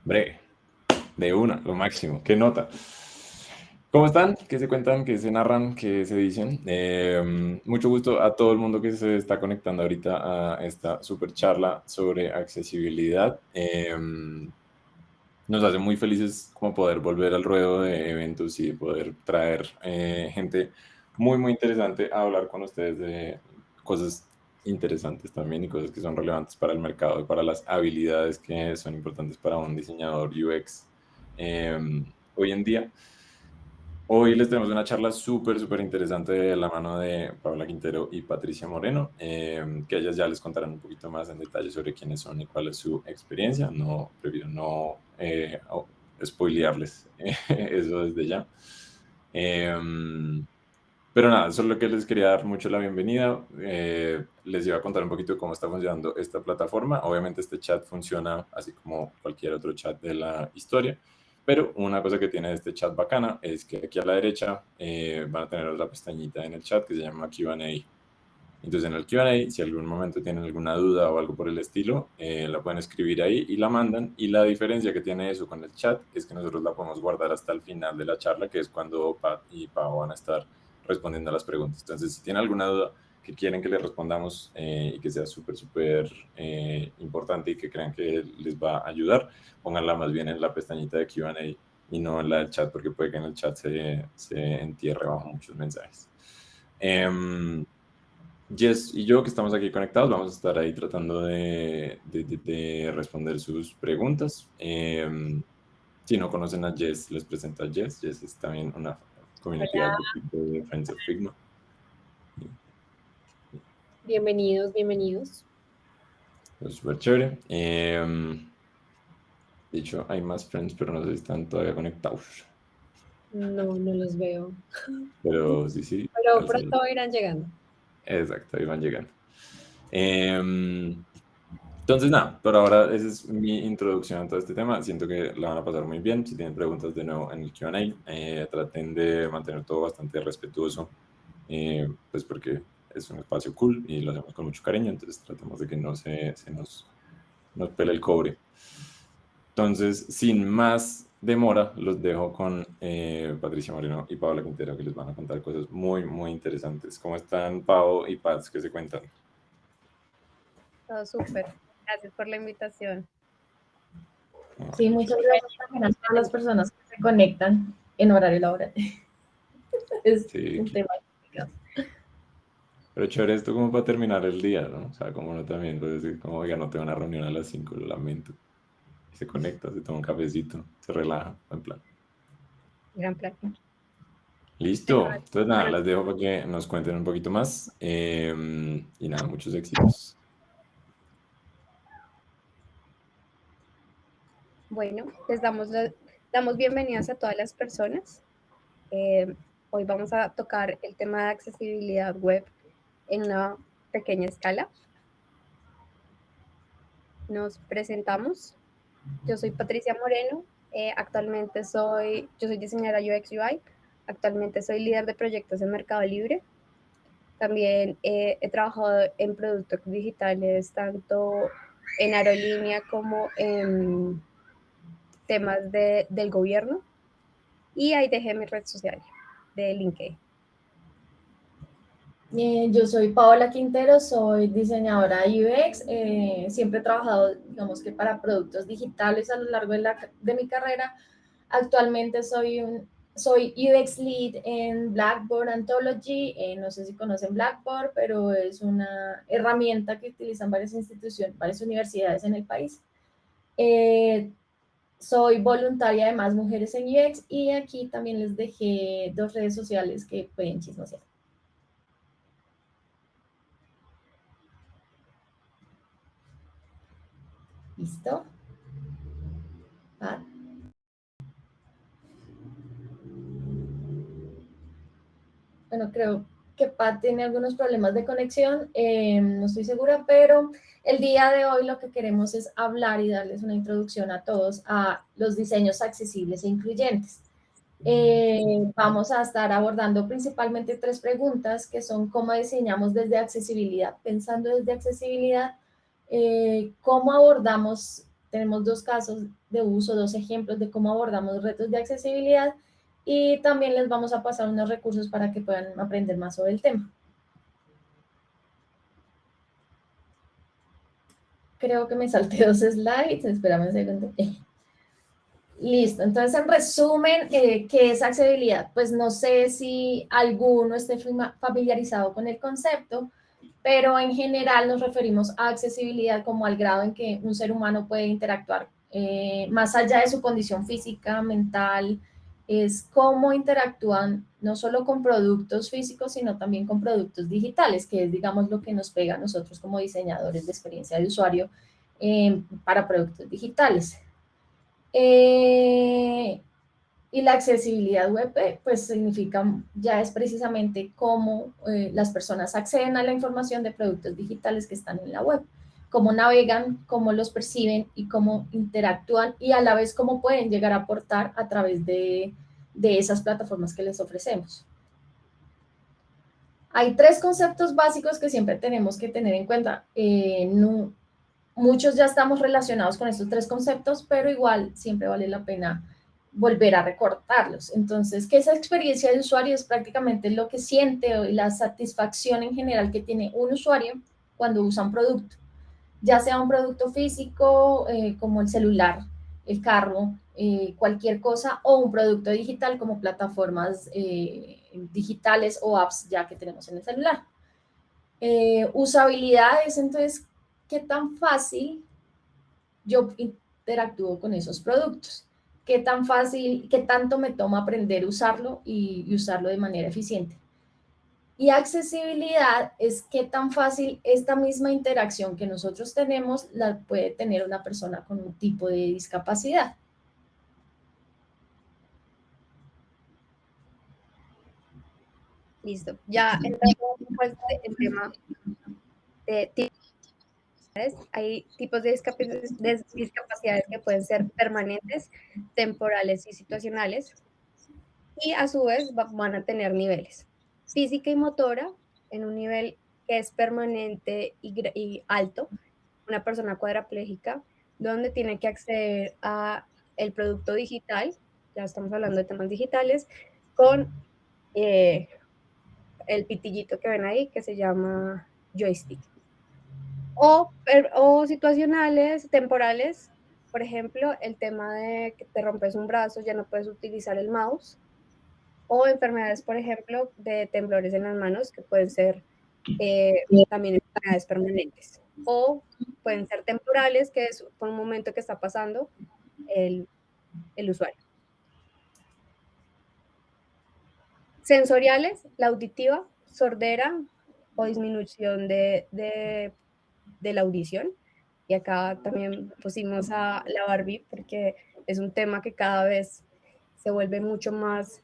Bre, de una, lo máximo. ¿Qué nota? ¿Cómo están? ¿Qué se cuentan? ¿Qué se narran? ¿Qué se dicen? Mucho gusto a todo el mundo que se está conectando ahorita a esta super charla sobre accesibilidad. Nos hace muy felices como poder volver al ruedo de eventos y poder traer gente muy, muy interesante a hablar con ustedes de cosas interesantes también y cosas que son relevantes para el mercado y para las habilidades que son importantes para un diseñador UX eh, hoy en día. Hoy les tenemos una charla súper, súper interesante de la mano de Paula Quintero y Patricia Moreno, que ellas ya les contarán un poquito más en detalle sobre quiénes son y cuál es su experiencia. No, prefiero no spoilearles eso desde ya. Pero nada, eso es lo que les quería dar mucho la bienvenida. Les iba a contar un poquito de cómo está funcionando esta plataforma. Obviamente este chat funciona así como cualquier otro chat de la historia. Pero una cosa que tiene este chat bacana es que aquí a la derecha van a tener otra pestañita en el chat que se llama Q&A. Entonces en el Q&A, si algún momento tienen alguna duda o algo por el estilo, la pueden escribir ahí y la mandan. Y la diferencia que tiene eso con el chat es que nosotros la podemos guardar hasta el final de la charla, que es cuando Pat y Pau van a estar respondiendo a las preguntas. Entonces, si tienen alguna duda que quieren que les respondamos y que sea súper, súper importante y que crean que les va a ayudar, pónganla más bien en la pestañita de Q&A y no en la del chat, porque puede que en el chat se entierre bajo muchos mensajes. Jess y yo que estamos aquí conectados vamos a estar ahí tratando de responder sus preguntas. Si no conocen a Jess, les presento a Jess. Jess es también una community Hola, advocate de Friends of Figma. bienvenidos, bienvenidos. Es súper chévere. De hecho, hay más friends, pero no sé si están todavía conectados. No, no los veo. Pero sí, sí, Pero alzan. pronto irán llegando. Exacto, ahí van llegando. Em, Entonces, nada, por ahora esa es mi introducción a todo este tema. Siento que la van a pasar muy bien. Si tienen preguntas de nuevo en el Q&A, traten de mantener todo bastante respetuoso, pues porque es un espacio cool y lo hacemos con mucho cariño, entonces tratemos de que no nos pele el cobre. Entonces, sin más demora, los dejo con Patricia Moreno y Paola Quintero, que les van a contar cosas muy, muy interesantes. ¿Cómo están, Pao y Pats, que se cuentan? Todo súper. Gracias por la invitación. Ah, Sí, qué muchas chévere. gracias también a todas las personas que se conectan en horario laboral. Es Sí, un tema complicado. pero chévere esto como para terminar el día, ¿no? O sea, como no también, pues decir, como, oiga, no tengo una reunión a las 5 lo lamento. Y se conecta, se toma un cafecito, se relaja, en plan. Gran plan. Listo. Entonces, nada, Bueno, las dejo para que nos cuenten un poquito más. Y nada, muchos éxitos. bueno, damos bienvenidas a todas las personas. Eh, Hoy vamos a tocar el tema de accesibilidad web en una pequeña escala. Nos presentamos. Yo soy Patricia Moreno. Yo soy diseñadora UX UI. Actualmente soy líder de proyectos en Mercado Libre. También he trabajado en productos digitales, tanto en aerolínea como en temas del gobierno. Y ahí dejé mi red social de LinkedIn. Yo soy Paola Quintero, soy diseñadora UX. Siempre he trabajado, digamos que para productos digitales a lo largo de mi carrera. Actualmente soy UX Lead en Blackboard Anthology. No sé si conocen Blackboard, pero es una herramienta que utilizan varias instituciones, varias universidades en el país. Eh, Soy voluntaria de Más Mujeres en UX y aquí también les dejé 2 redes sociales que pueden chismosear. ¿Listo? Pat. Bueno, creo que Pat tiene algunos problemas de conexión, no estoy segura, pero el día de hoy lo que queremos es hablar y darles una introducción a todos a los diseños accesibles e incluyentes. Vamos a estar abordando principalmente 3 preguntas que son cómo diseñamos desde accesibilidad, pensando desde accesibilidad, cómo abordamos tenemos 2 casos de uso, 2 ejemplos de cómo abordamos retos de accesibilidad y también les vamos a pasar unos recursos para que puedan aprender más sobre el tema. Creo que me salté 2 slides, espérame un segundo. Listo, entonces en resumen, ¿qué es accesibilidad? Pues no sé si alguno esté familiarizado con el concepto, pero en general nos referimos a accesibilidad como al grado en que un ser humano puede interactuar más allá de su condición física, mental, es cómo interactúan no solo con productos físicos, sino también con productos digitales, que es, digamos, lo que nos pega a nosotros como diseñadores de experiencia de usuario para productos digitales. Y la accesibilidad web, pues significa, ya es precisamente cómo las personas acceden a la información de productos digitales que están en la web, cómo navegan, cómo los perciben y cómo interactúan y a la vez cómo pueden llegar a aportar a través de esas plataformas que les ofrecemos. Hay 3 conceptos básicos que siempre tenemos que tener en cuenta. Muchos ya estamos relacionados con estos 3 conceptos, pero igual siempre vale la pena volver a recortarlos. Entonces, que esa experiencia de usuario es prácticamente lo que siente o la satisfacción en general que tiene un usuario cuando usa un producto, ya sea un producto físico como el celular, el carro, cualquier cosa, o un producto digital como plataformas digitales o apps ya que tenemos en el celular. Usabilidades, entonces, ¿qué tan fácil yo interactúo con esos productos? ¿Qué tan fácil, qué tanto me toma aprender a usarlo y usarlo de manera eficiente? Y accesibilidad es qué tan fácil esta misma interacción que nosotros tenemos la puede tener una persona con un tipo de discapacidad. Listo. Ya entrando pues, en tema de hay tipos de discapacidades que pueden ser permanentes, temporales y situacionales, y a su vez van a tener niveles. Física y motora, en un nivel que es permanente y alto, una persona cuadraplégica, donde tiene que acceder a el producto digital, ya estamos hablando de temas digitales, con el pitillito que ven ahí, que se llama joystick. O situacionales, temporales, por ejemplo, el tema de que te rompes un brazo, ya no puedes utilizar el mouse, o enfermedades, por ejemplo, de temblores en las manos, que pueden ser también enfermedades permanentes, o pueden ser temporales, que es por un momento que está pasando el usuario. Sensoriales, la auditiva, sordera o disminución de la audición. Y acá también pusimos a la Barbie porque es un tema que cada vez se vuelve mucho más,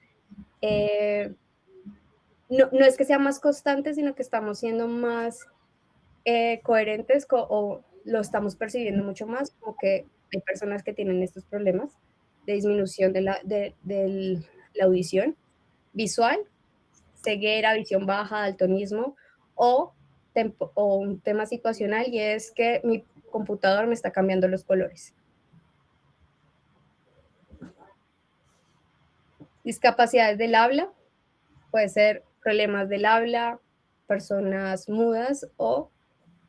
no es que sea más constante, sino que estamos siendo más coherentes o lo estamos percibiendo mucho más, como que hay personas que tienen estos problemas de disminución de la audición visual, ceguera, visión baja, daltonismo o un tema situacional, y es que mi computador me está cambiando los colores. Discapacidades del habla, puede ser problemas del habla, personas mudas o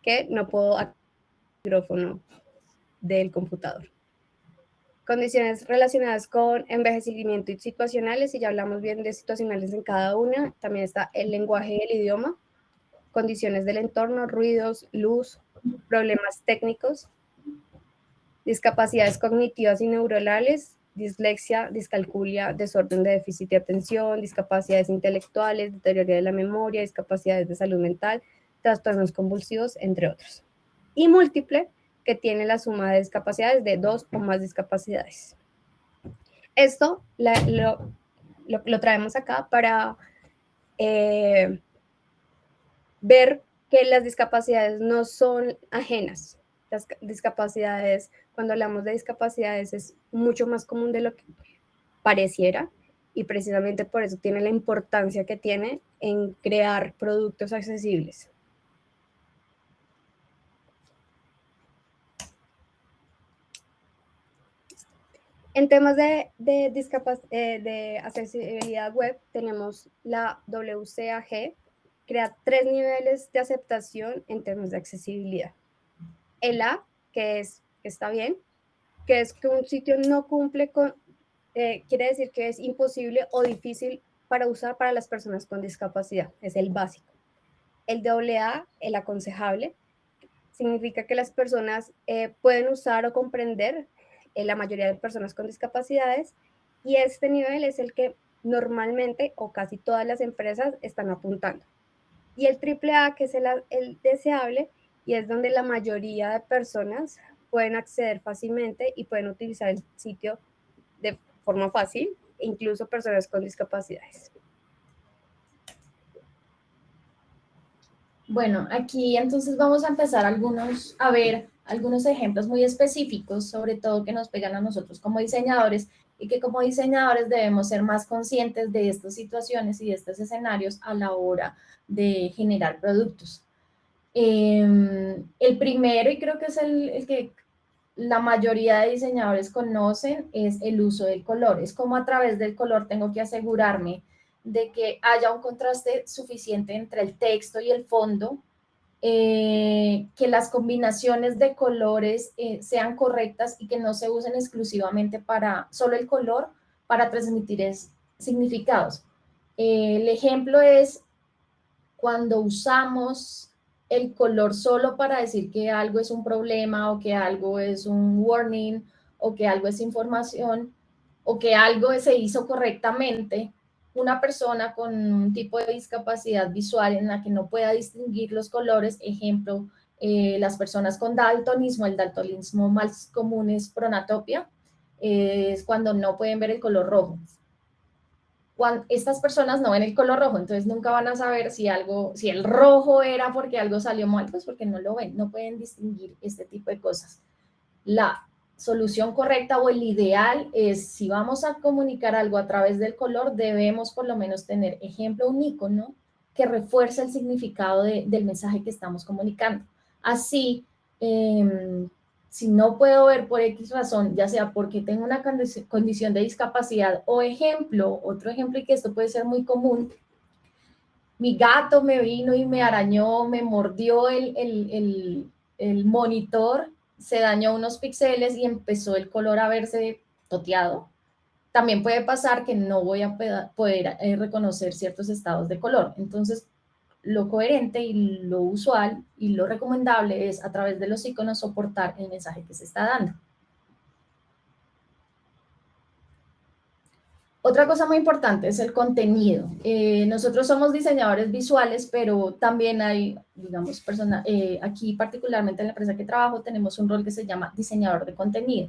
que no puedo acceder al micrófono del computador. Condiciones relacionadas con envejecimiento y situacionales, y ya hablamos bien de situacionales en cada una. También está el lenguaje y el idioma, condiciones del entorno, ruidos, luz, problemas técnicos, discapacidades cognitivas y neuronales, dislexia, discalculia, desorden de déficit de atención, discapacidades intelectuales, deterioro de la memoria, discapacidades de salud mental, trastornos convulsivos, entre otros. Y múltiple, que tiene la suma de discapacidades de 2 o más discapacidades. Esto lo traemos acá para ver que las discapacidades no son ajenas. Las discapacidades, cuando hablamos de discapacidades, es mucho más común de lo que pareciera, y precisamente por eso tiene la importancia que tiene en crear productos accesibles. En temas de accesibilidad web, tenemos la WCAG, crea 3 niveles de aceptación en temas de accesibilidad. El A, que está bien, que es que un sitio no cumple con, quiere decir que es imposible o difícil para usar para las personas con discapacidad, es el básico. El AA, el aconsejable, significa que las personas pueden usar o comprender la mayoría de personas con discapacidades, y este nivel es el que normalmente o casi todas las empresas están apuntando. Y el AAA, que es el deseable, y es donde la mayoría de personas pueden acceder fácilmente y pueden utilizar el sitio de forma fácil, incluso personas con discapacidades. Bueno, aquí entonces vamos a empezar a ver algunos ejemplos muy específicos, sobre todo que nos pegan a nosotros como diseñadores, y que como diseñadores debemos ser más conscientes de estas situaciones y de estos escenarios a la hora de generar productos. El primero, y creo que es el que la mayoría de diseñadores conocen, es el uso del color. Es como a través del color tengo que asegurarme de que haya un contraste suficiente entre el texto y el fondo, que las combinaciones de colores sean correctas y que no se usen exclusivamente para solo el color para transmitir significados. El ejemplo es cuando usamos el color solo para decir que algo es un problema o que algo es un warning o que algo es información o que algo se hizo correctamente. Una persona con un tipo de discapacidad visual en la que no pueda distinguir los colores, ejemplo, las personas con daltonismo, el daltonismo más común es pronatopia, es cuando no pueden ver el color rojo. Cuando estas personas no ven el color rojo, entonces nunca van a saber si el rojo era porque algo salió mal, pues porque no lo ven, no pueden distinguir este tipo de cosas. La solución correcta o el ideal es, si vamos a comunicar algo a través del color, debemos por lo menos tener, ejemplo, un icono que refuerce el significado del mensaje que estamos comunicando. Así, si no puedo ver por X razón, ya sea porque tengo una condición de discapacidad o otro ejemplo, y que esto puede ser muy común, mi gato me vino y me arañó, me mordió el monitor, se dañó unos píxeles y empezó el color a verse toteado. También puede pasar que no voy a poder reconocer ciertos estados de color. Entonces, lo coherente y lo usual y lo recomendable es a través de los iconos soportar el mensaje que se está dando. Otra cosa muy importante es el contenido. Nosotros somos diseñadores visuales, pero también hay, digamos, aquí particularmente en la empresa que trabajo, tenemos un rol que se llama diseñador de contenido.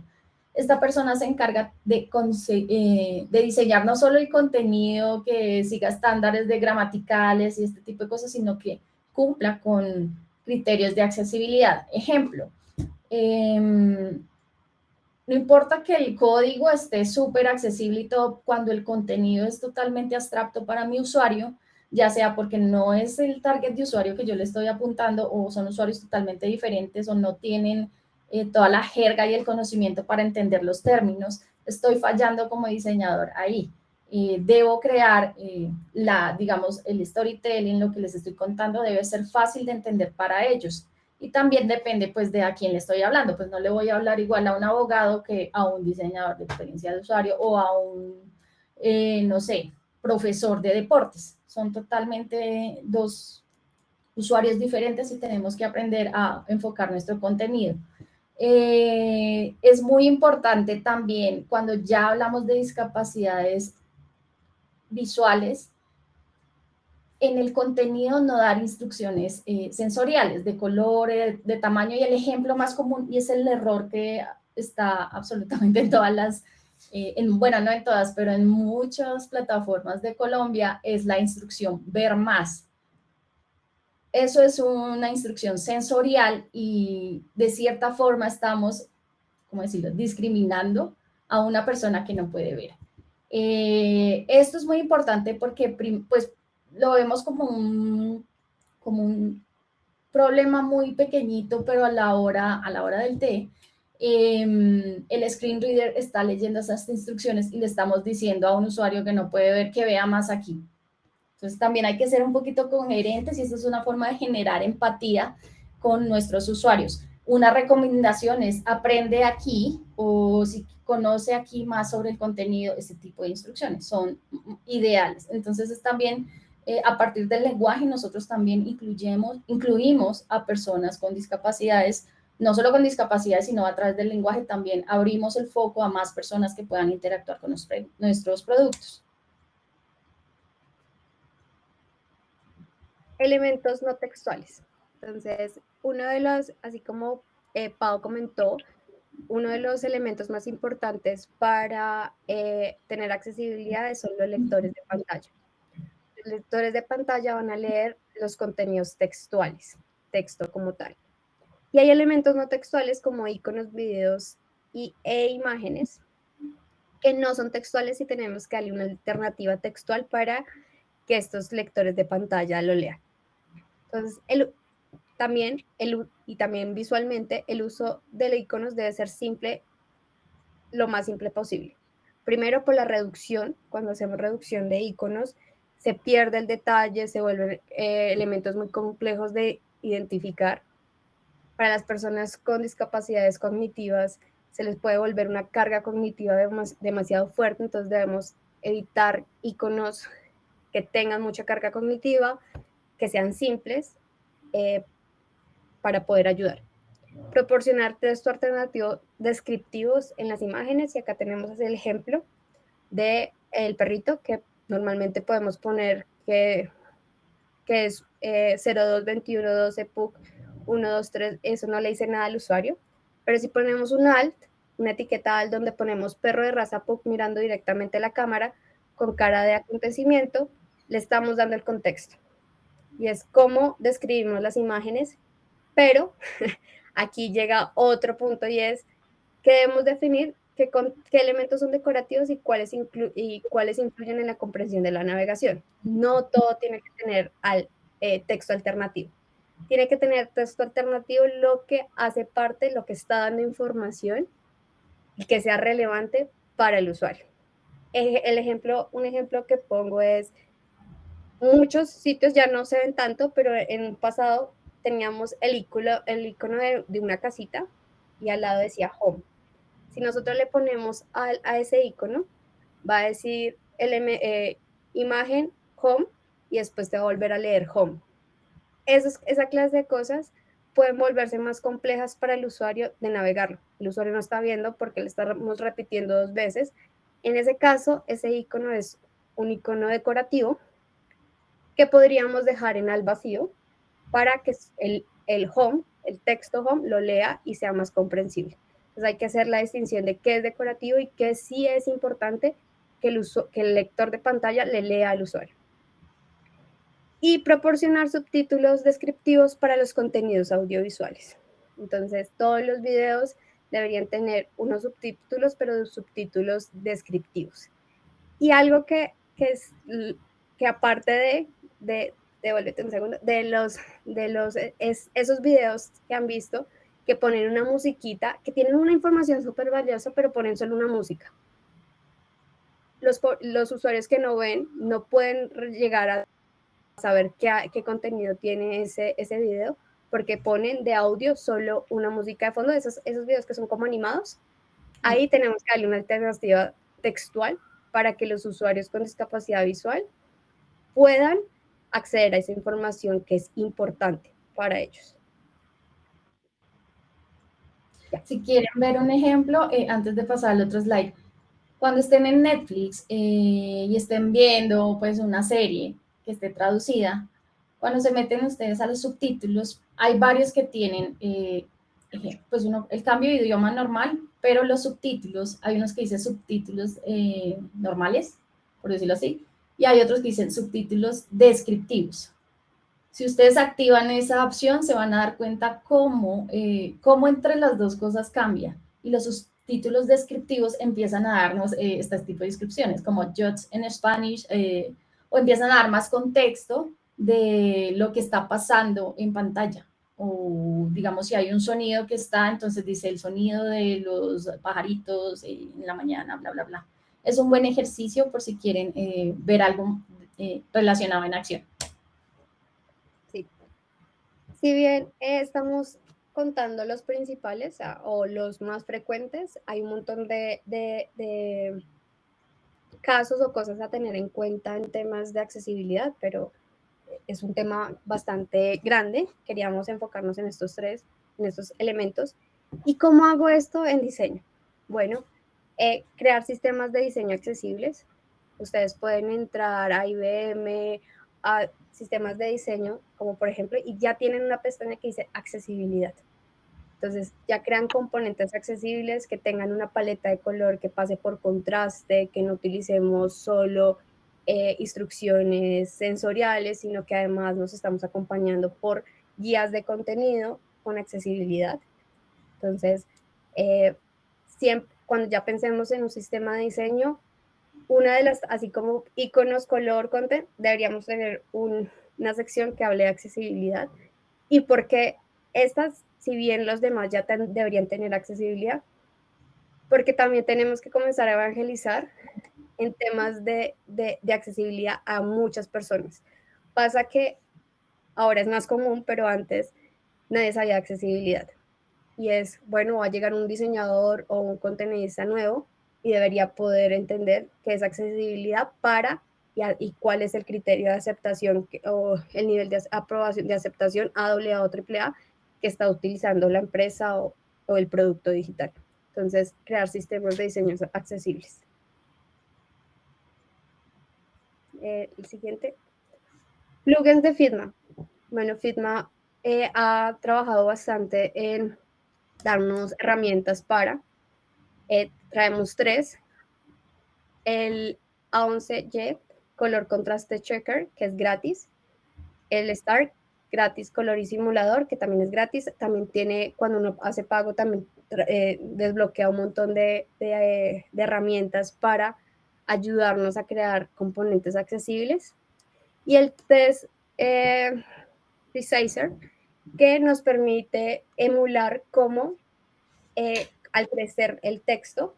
Esta persona se encarga de diseñar no solo el contenido que siga estándares de gramaticales y este tipo de cosas, sino que cumpla con criterios de accesibilidad. Ejemplo, no importa que el código esté súper accesible y todo, cuando el contenido es totalmente abstracto para mi usuario, ya sea porque no es el target de usuario que yo le estoy apuntando o son usuarios totalmente diferentes o no tienen toda la jerga y el conocimiento para entender los términos, estoy fallando como diseñador ahí. Debo crear digamos, el storytelling, lo que les estoy contando debe ser fácil de entender para ellos. Y también depende, pues, de a quién le estoy hablando. Pues no le voy a hablar igual a un abogado que a un diseñador de experiencia de usuario o a un, no sé, profesor de deportes. Son totalmente dos usuarios diferentes y tenemos que aprender a enfocar nuestro contenido. Es muy importante también cuando ya hablamos de discapacidades visuales, en el contenido no dar instrucciones sensoriales de color, de tamaño, y el ejemplo más común, y es el error que está absolutamente en todas las, bueno, no en todas, pero en muchas plataformas de Colombia, es la instrucción ver más. Eso es una instrucción sensorial y de cierta forma estamos, ¿cómo decirlo?, discriminando a una persona que no puede ver. Esto es muy importante porque, pues, lo vemos como un problema muy pequeñito, pero a la hora del té, el screen reader está leyendo esas instrucciones y le estamos diciendo a un usuario que no puede ver que vea más aquí. Entonces también hay que ser un poquito coherentes y esto es una forma de generar empatía con nuestros usuarios. Una recomendación es aprende aquí o si conoce aquí más sobre el contenido, ese tipo de instrucciones son ideales. Entonces es también a partir del lenguaje nosotros también incluimos a personas con discapacidades, no solo con discapacidades, sino a través del lenguaje también abrimos el foco a más personas que puedan interactuar con nuestros productos. Elementos no textuales. Entonces, uno de los, así como Pau comentó, uno de los elementos más importantes para tener accesibilidad son los lectores de pantalla. Los lectores de pantalla van a leer los contenidos textuales, texto como tal. Y hay elementos no textuales como iconos, videos e imágenes que no son textuales y tenemos que darle una alternativa textual para que estos lectores de pantalla lo lean. Entonces, también visualmente, el uso de los iconos debe ser simple, lo más simple posible. Primero por la reducción, cuando hacemos reducción de iconos, se pierde el detalle, se vuelven elementos muy complejos de identificar. Para las personas con discapacidades cognitivas se les puede volver una carga cognitiva demasiado fuerte, entonces debemos evitar iconos que tengan mucha carga cognitiva, que sean simples, para poder ayudar. Proporcionar texto alternativo descriptivos en las imágenes, y acá tenemos el ejemplo del perrito que normalmente podemos poner que es 022112 PUC 123, eso no le dice nada al usuario, pero si ponemos un alt, una etiqueta alt donde ponemos perro de raza PUC mirando directamente a la cámara con cara de acontecimiento, le estamos dando el contexto. Y es cómo describimos las imágenes, pero aquí llega otro punto y es que debemos definir qué elementos son decorativos y cuáles influyen en la comprensión de la navegación. No todo tiene que tener texto alternativo. Tiene que tener texto alternativo lo que hace parte, lo que está dando información y que sea relevante para el usuario. Un ejemplo que pongo es, muchos sitios ya no se ven tanto, pero en un pasado teníamos el icono de una casita y al lado decía home. Si nosotros le ponemos a ese icono, va a decir imagen home y después te va a volver a leer home. Esa clase de cosas pueden volverse más complejas para el usuario de navegarlo. El usuario no está viendo porque le estamos repitiendo 2 veces. En ese caso, ese icono es un icono decorativo que podríamos dejar en al vacío para que el home, el texto home, lo lea y sea más comprensible. Entonces hay que hacer la distinción de qué es decorativo y qué sí es importante que el lector de pantalla le lea al usuario. Y proporcionar subtítulos descriptivos para los contenidos audiovisuales. Entonces, todos los videos deberían tener unos subtítulos, pero subtítulos descriptivos. Y algo que aparte devuélvete un segundo, esos videos que han visto, que ponen una musiquita, que tienen una información súper valiosa, pero ponen solo una música. Los usuarios que no ven no pueden llegar a saber qué contenido tiene ese video, porque ponen de audio solo una música de fondo, esos videos que son como animados. Ahí tenemos que darle una alternativa textual para que los usuarios con discapacidad visual puedan acceder a esa información que es importante para ellos. Si quieren ver un ejemplo, antes de pasar al otro slide, cuando estén en Netflix y estén viendo pues una serie que esté traducida, cuando se meten ustedes a los subtítulos, hay varios que tienen pues el cambio de idioma normal, pero los subtítulos, hay unos que dicen subtítulos normales, por decirlo así, y hay otros que dicen subtítulos descriptivos. Si ustedes activan esa opción, se van a dar cuenta cómo entre las dos cosas cambia. Y los subtítulos descriptivos empiezan a darnos este tipo de descripciones, como Judge en Spanish, o empiezan a dar más contexto de lo que está pasando en pantalla. o digamos si hay un sonido que está, entonces dice el sonido de los pajaritos en la mañana, bla, bla, bla. Es un buen ejercicio por si quieren ver algo relacionado en acción. Sí. Si bien estamos contando los principales o los más frecuentes, hay un montón de casos o cosas a tener en cuenta en temas de accesibilidad, pero es un tema bastante grande. Queríamos enfocarnos en estos elementos. ¿Y cómo hago esto en diseño? Bueno, crear sistemas de diseño accesibles. Ustedes pueden entrar a IBM, a sistemas de diseño, como por ejemplo, y ya tienen una pestaña que dice accesibilidad. Entonces ya crean componentes accesibles que tengan una paleta de color que pase por contraste, que no utilicemos solo instrucciones sensoriales, sino que además nos estamos acompañando por guías de contenido con accesibilidad. Entonces, siempre, cuando ya pensemos en un sistema de diseño, una de las, así como iconos, color, content, deberíamos tener una sección que hable de accesibilidad. Y porque estas, si bien los demás ya deberían tener accesibilidad, porque también tenemos que comenzar a evangelizar en temas de accesibilidad a muchas personas. Pasa que ahora es más común, pero antes nadie sabía accesibilidad. Y es, bueno, va a llegar un diseñador o un contenidista nuevo y debería poder entender qué es accesibilidad para y cuál es el criterio de aceptación o el nivel de aprobación de aceptación AA o AAA que está utilizando la empresa o el producto digital. Entonces, crear sistemas de diseño accesibles. El siguiente. Plugins de Figma. Bueno, Figma ha trabajado bastante en darnos herramientas para. Traemos 3. El A11 Jet Color Contraste Checker, que es gratis. El Start, gratis color y simulador, que también es gratis. También tiene, cuando uno hace pago, también desbloquea un montón de herramientas para ayudarnos a crear componentes accesibles. Y el Test Resizer, que nos permite emular cómo al crecer el texto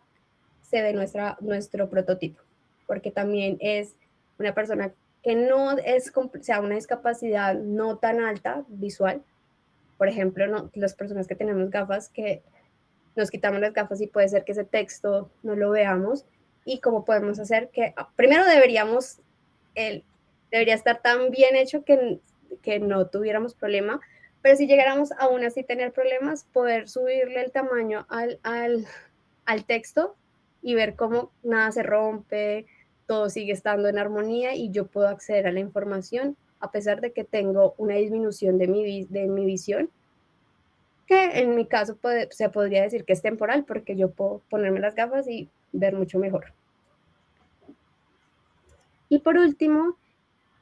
se ve nuestro prototipo, porque también es una persona que no es, o sea, una discapacidad no tan alta visual. Por ejemplo, no, las personas que tenemos gafas, que nos quitamos las gafas y puede ser que ese texto no lo veamos. Y cómo podemos hacer que, primero debería estar tan bien hecho que no tuviéramos problema, pero si llegáramos aún así tener problemas, poder subirle el tamaño al texto y ver cómo nada se rompe, todo sigue estando en armonía y yo puedo acceder a la información a pesar de que tengo una disminución de mi visión, que en mi caso se podría decir que es temporal porque yo puedo ponerme las gafas y ver mucho mejor. Y por último,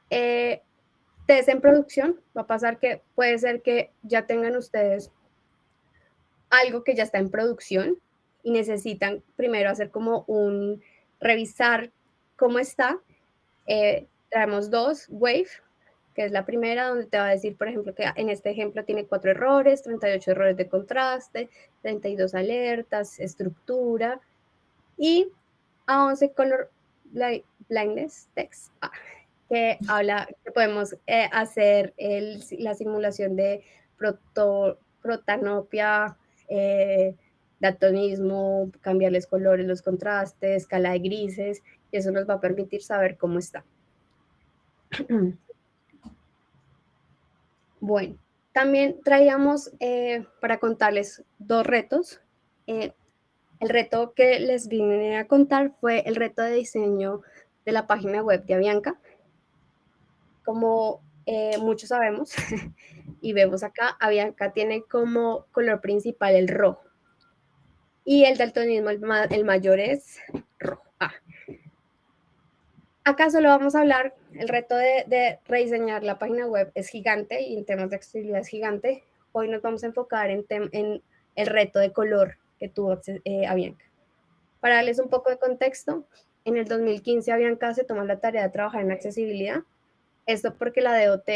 test en producción. Va a pasar que puede ser que ya tengan ustedes algo que ya está en producción y necesitan primero hacer como revisar cómo está. Traemos 2, Wave, que es la primera, donde te va a decir, por ejemplo, que en este ejemplo tiene 4 errores, 38 errores de contraste, 32 alertas, estructura, y A11 Color Blindness Text, que habla que podemos hacer la simulación de protanopia, daltonismo, cambiarles colores, los contrastes, escala de grises, y eso nos va a permitir saber cómo está. Bueno, también traíamos para contarles 2 retos. El reto que les vine a contar fue el reto de diseño de la página web de Avianca. Como muchos sabemos y vemos acá, Avianca tiene como color principal el rojo. Y el daltonismo, el mayor es rojo. Acá solo vamos a hablar, el reto de rediseñar la página web es gigante y en temas de accesibilidad es gigante. Hoy nos vamos a enfocar en el reto de color que tuvo Avianca. Para darles un poco de contexto, en el 2015 Avianca se tomó la tarea de trabajar en accesibilidad. Esto porque la DOT,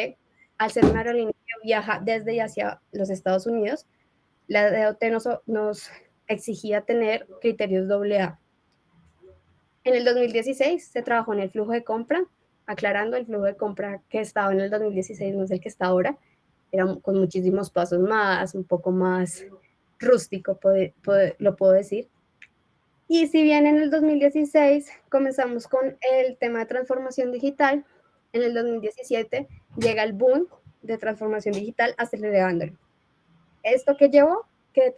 al ser una aerolínea que viaja desde y hacia los Estados Unidos, la DOT nos exigía tener criterios AA. En el 2016 se trabajó en el flujo de compra, aclarando el flujo de compra que estaba en el 2016 no es el que está ahora, era con muchísimos pasos más, un poco más rústico, lo puedo decir. Y si bien en el 2016 comenzamos con el tema de transformación digital, en el 2017 llega el boom de transformación digital acelerándolo. ¿Esto que llevó? Que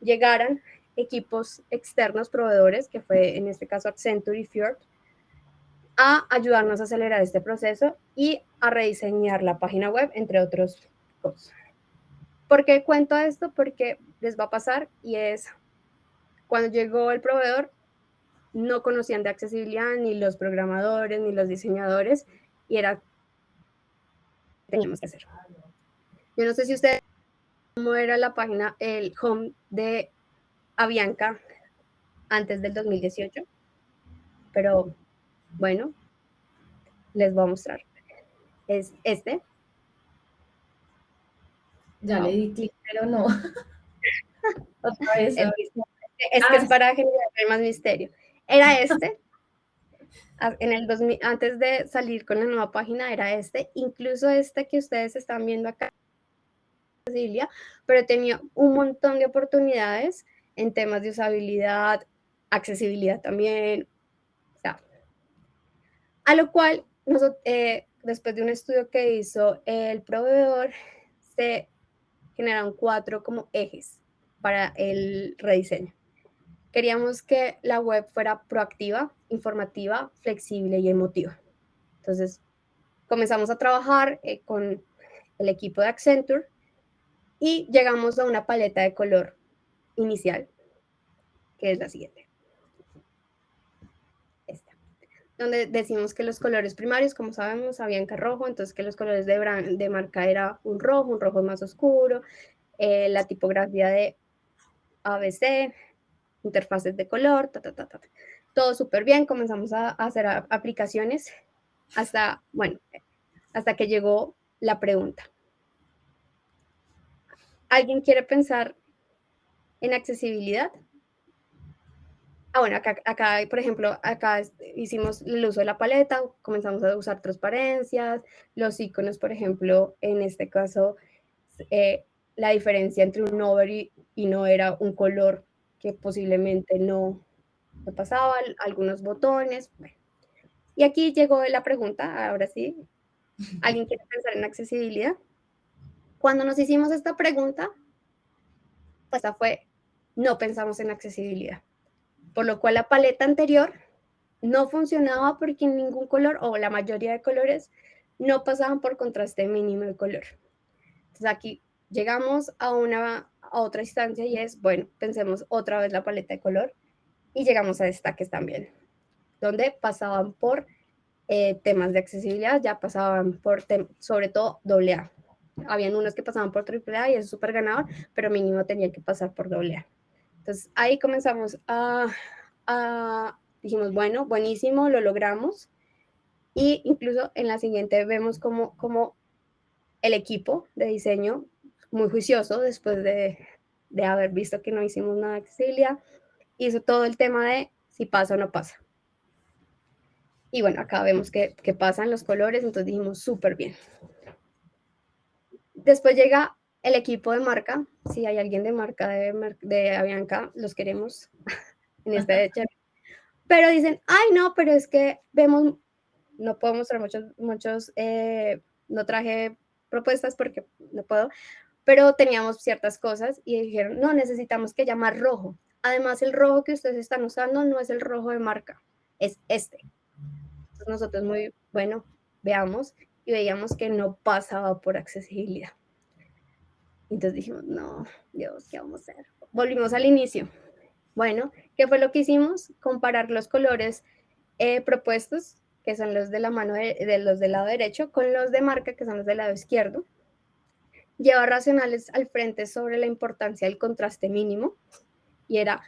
llegaran equipos externos, proveedores, que fue en este caso Accenture y Fjord, a ayudarnos a acelerar este proceso y a rediseñar la página web, entre otros cosas. ¿Por qué cuento esto? Porque les va a pasar y es cuando llegó el proveedor, no conocían de accesibilidad ni los programadores ni los diseñadores y era teníamos que hacer. Yo no sé si ustedes cómo era la página, el home de Avianca antes del 2018, pero bueno, les voy a mostrar. Es este. Ya le di clic, pero no. Otra vez. Es que es para generar más misterio. Era este. En el 2000, antes de salir con la nueva página era este. Incluso este que ustedes están viendo acá, pero tenía un montón de oportunidades en temas de usabilidad, accesibilidad también. O sea, a lo cual, después de un estudio que hizo el proveedor, se generaron 4 como ejes para el rediseño. Queríamos que la web fuera proactiva, informativa, flexible y emotiva. Entonces, comenzamos a trabajar con el equipo de Accenture y llegamos a una paleta de color inicial, que es la siguiente. Esta. Donde decimos que los colores primarios, como sabemos, Avianca rojo, entonces que los colores de marca era un rojo más oscuro, la tipografía de ABC, interfaces de color, todo súper bien, comenzamos a hacer aplicaciones hasta que llegó la pregunta. ¿Alguien quiere pensar en accesibilidad? Bueno, acá, por ejemplo, acá hicimos el uso de la paleta, comenzamos a usar transparencias, los iconos, por ejemplo, en este caso, la diferencia entre un over y no era un color que posiblemente no pasaba, algunos botones. Bueno. Y aquí llegó la pregunta, ahora sí, ¿alguien quiere pensar en accesibilidad? Cuando nos hicimos esta pregunta, pues no pensamos en accesibilidad, por lo cual la paleta anterior no funcionaba porque ningún color o la mayoría de colores no pasaban por contraste mínimo de color. Entonces aquí llegamos a otra instancia y es, bueno, pensemos otra vez la paleta de color y llegamos a destaques también, donde pasaban por temas de accesibilidad, ya pasaban por sobre todo AA. Habían unos que pasaban por AAA y eso es súper ganador, pero mínimo tenía que pasar por AA. Entonces ahí comenzamos dijimos, bueno, buenísimo, lo logramos. Y incluso en la siguiente vemos como el equipo de diseño, muy juicioso, después de haber visto que no hicimos nada de accesibilidad, hizo todo el tema de si pasa o no pasa. Y bueno, acá vemos que pasan los colores, entonces dijimos súper bien. Después llega el equipo de marca, si hay alguien de marca de Avianca, los queremos en esta hecha. Pero dicen, ay no, pero es que vemos, no puedo mostrar muchos no traje propuestas porque no puedo, pero teníamos ciertas cosas y dijeron, no, necesitamos que llamar rojo. Además, el rojo que ustedes están usando no es el rojo de marca, es este. Entonces nosotros muy, bueno, veamos, y veíamos que no pasaba por accesibilidad. Entonces dijimos, no, Dios, ¿qué vamos a hacer? Volvimos al inicio. Bueno, ¿qué fue lo que hicimos? Comparar los colores propuestos, que son los de la mano de los del lado derecho, con los de marca, que son los del lado izquierdo. Llevar racionales al frente sobre la importancia del contraste mínimo. Y era,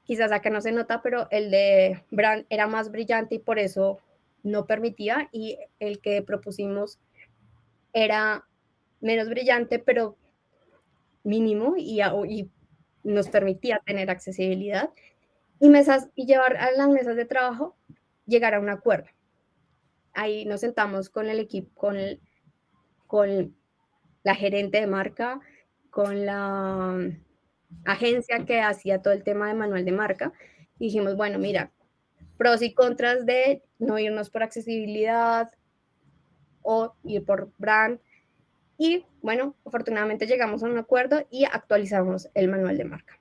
quizás acá no se nota, pero el de Brand era más brillante y por eso no permitía. Y el que propusimos era menos brillante, pero mínimo y nos permitía tener accesibilidad. Y llevar a las mesas de trabajo, llegar a un acuerdo. Ahí nos sentamos con el equipo, con la gerente de marca, con la agencia que hacía todo el tema de manual de marca. Y dijimos, bueno, mira, pros y contras de no irnos por accesibilidad o ir por brand. Y bueno, afortunadamente llegamos a un acuerdo y actualizamos el manual de marca.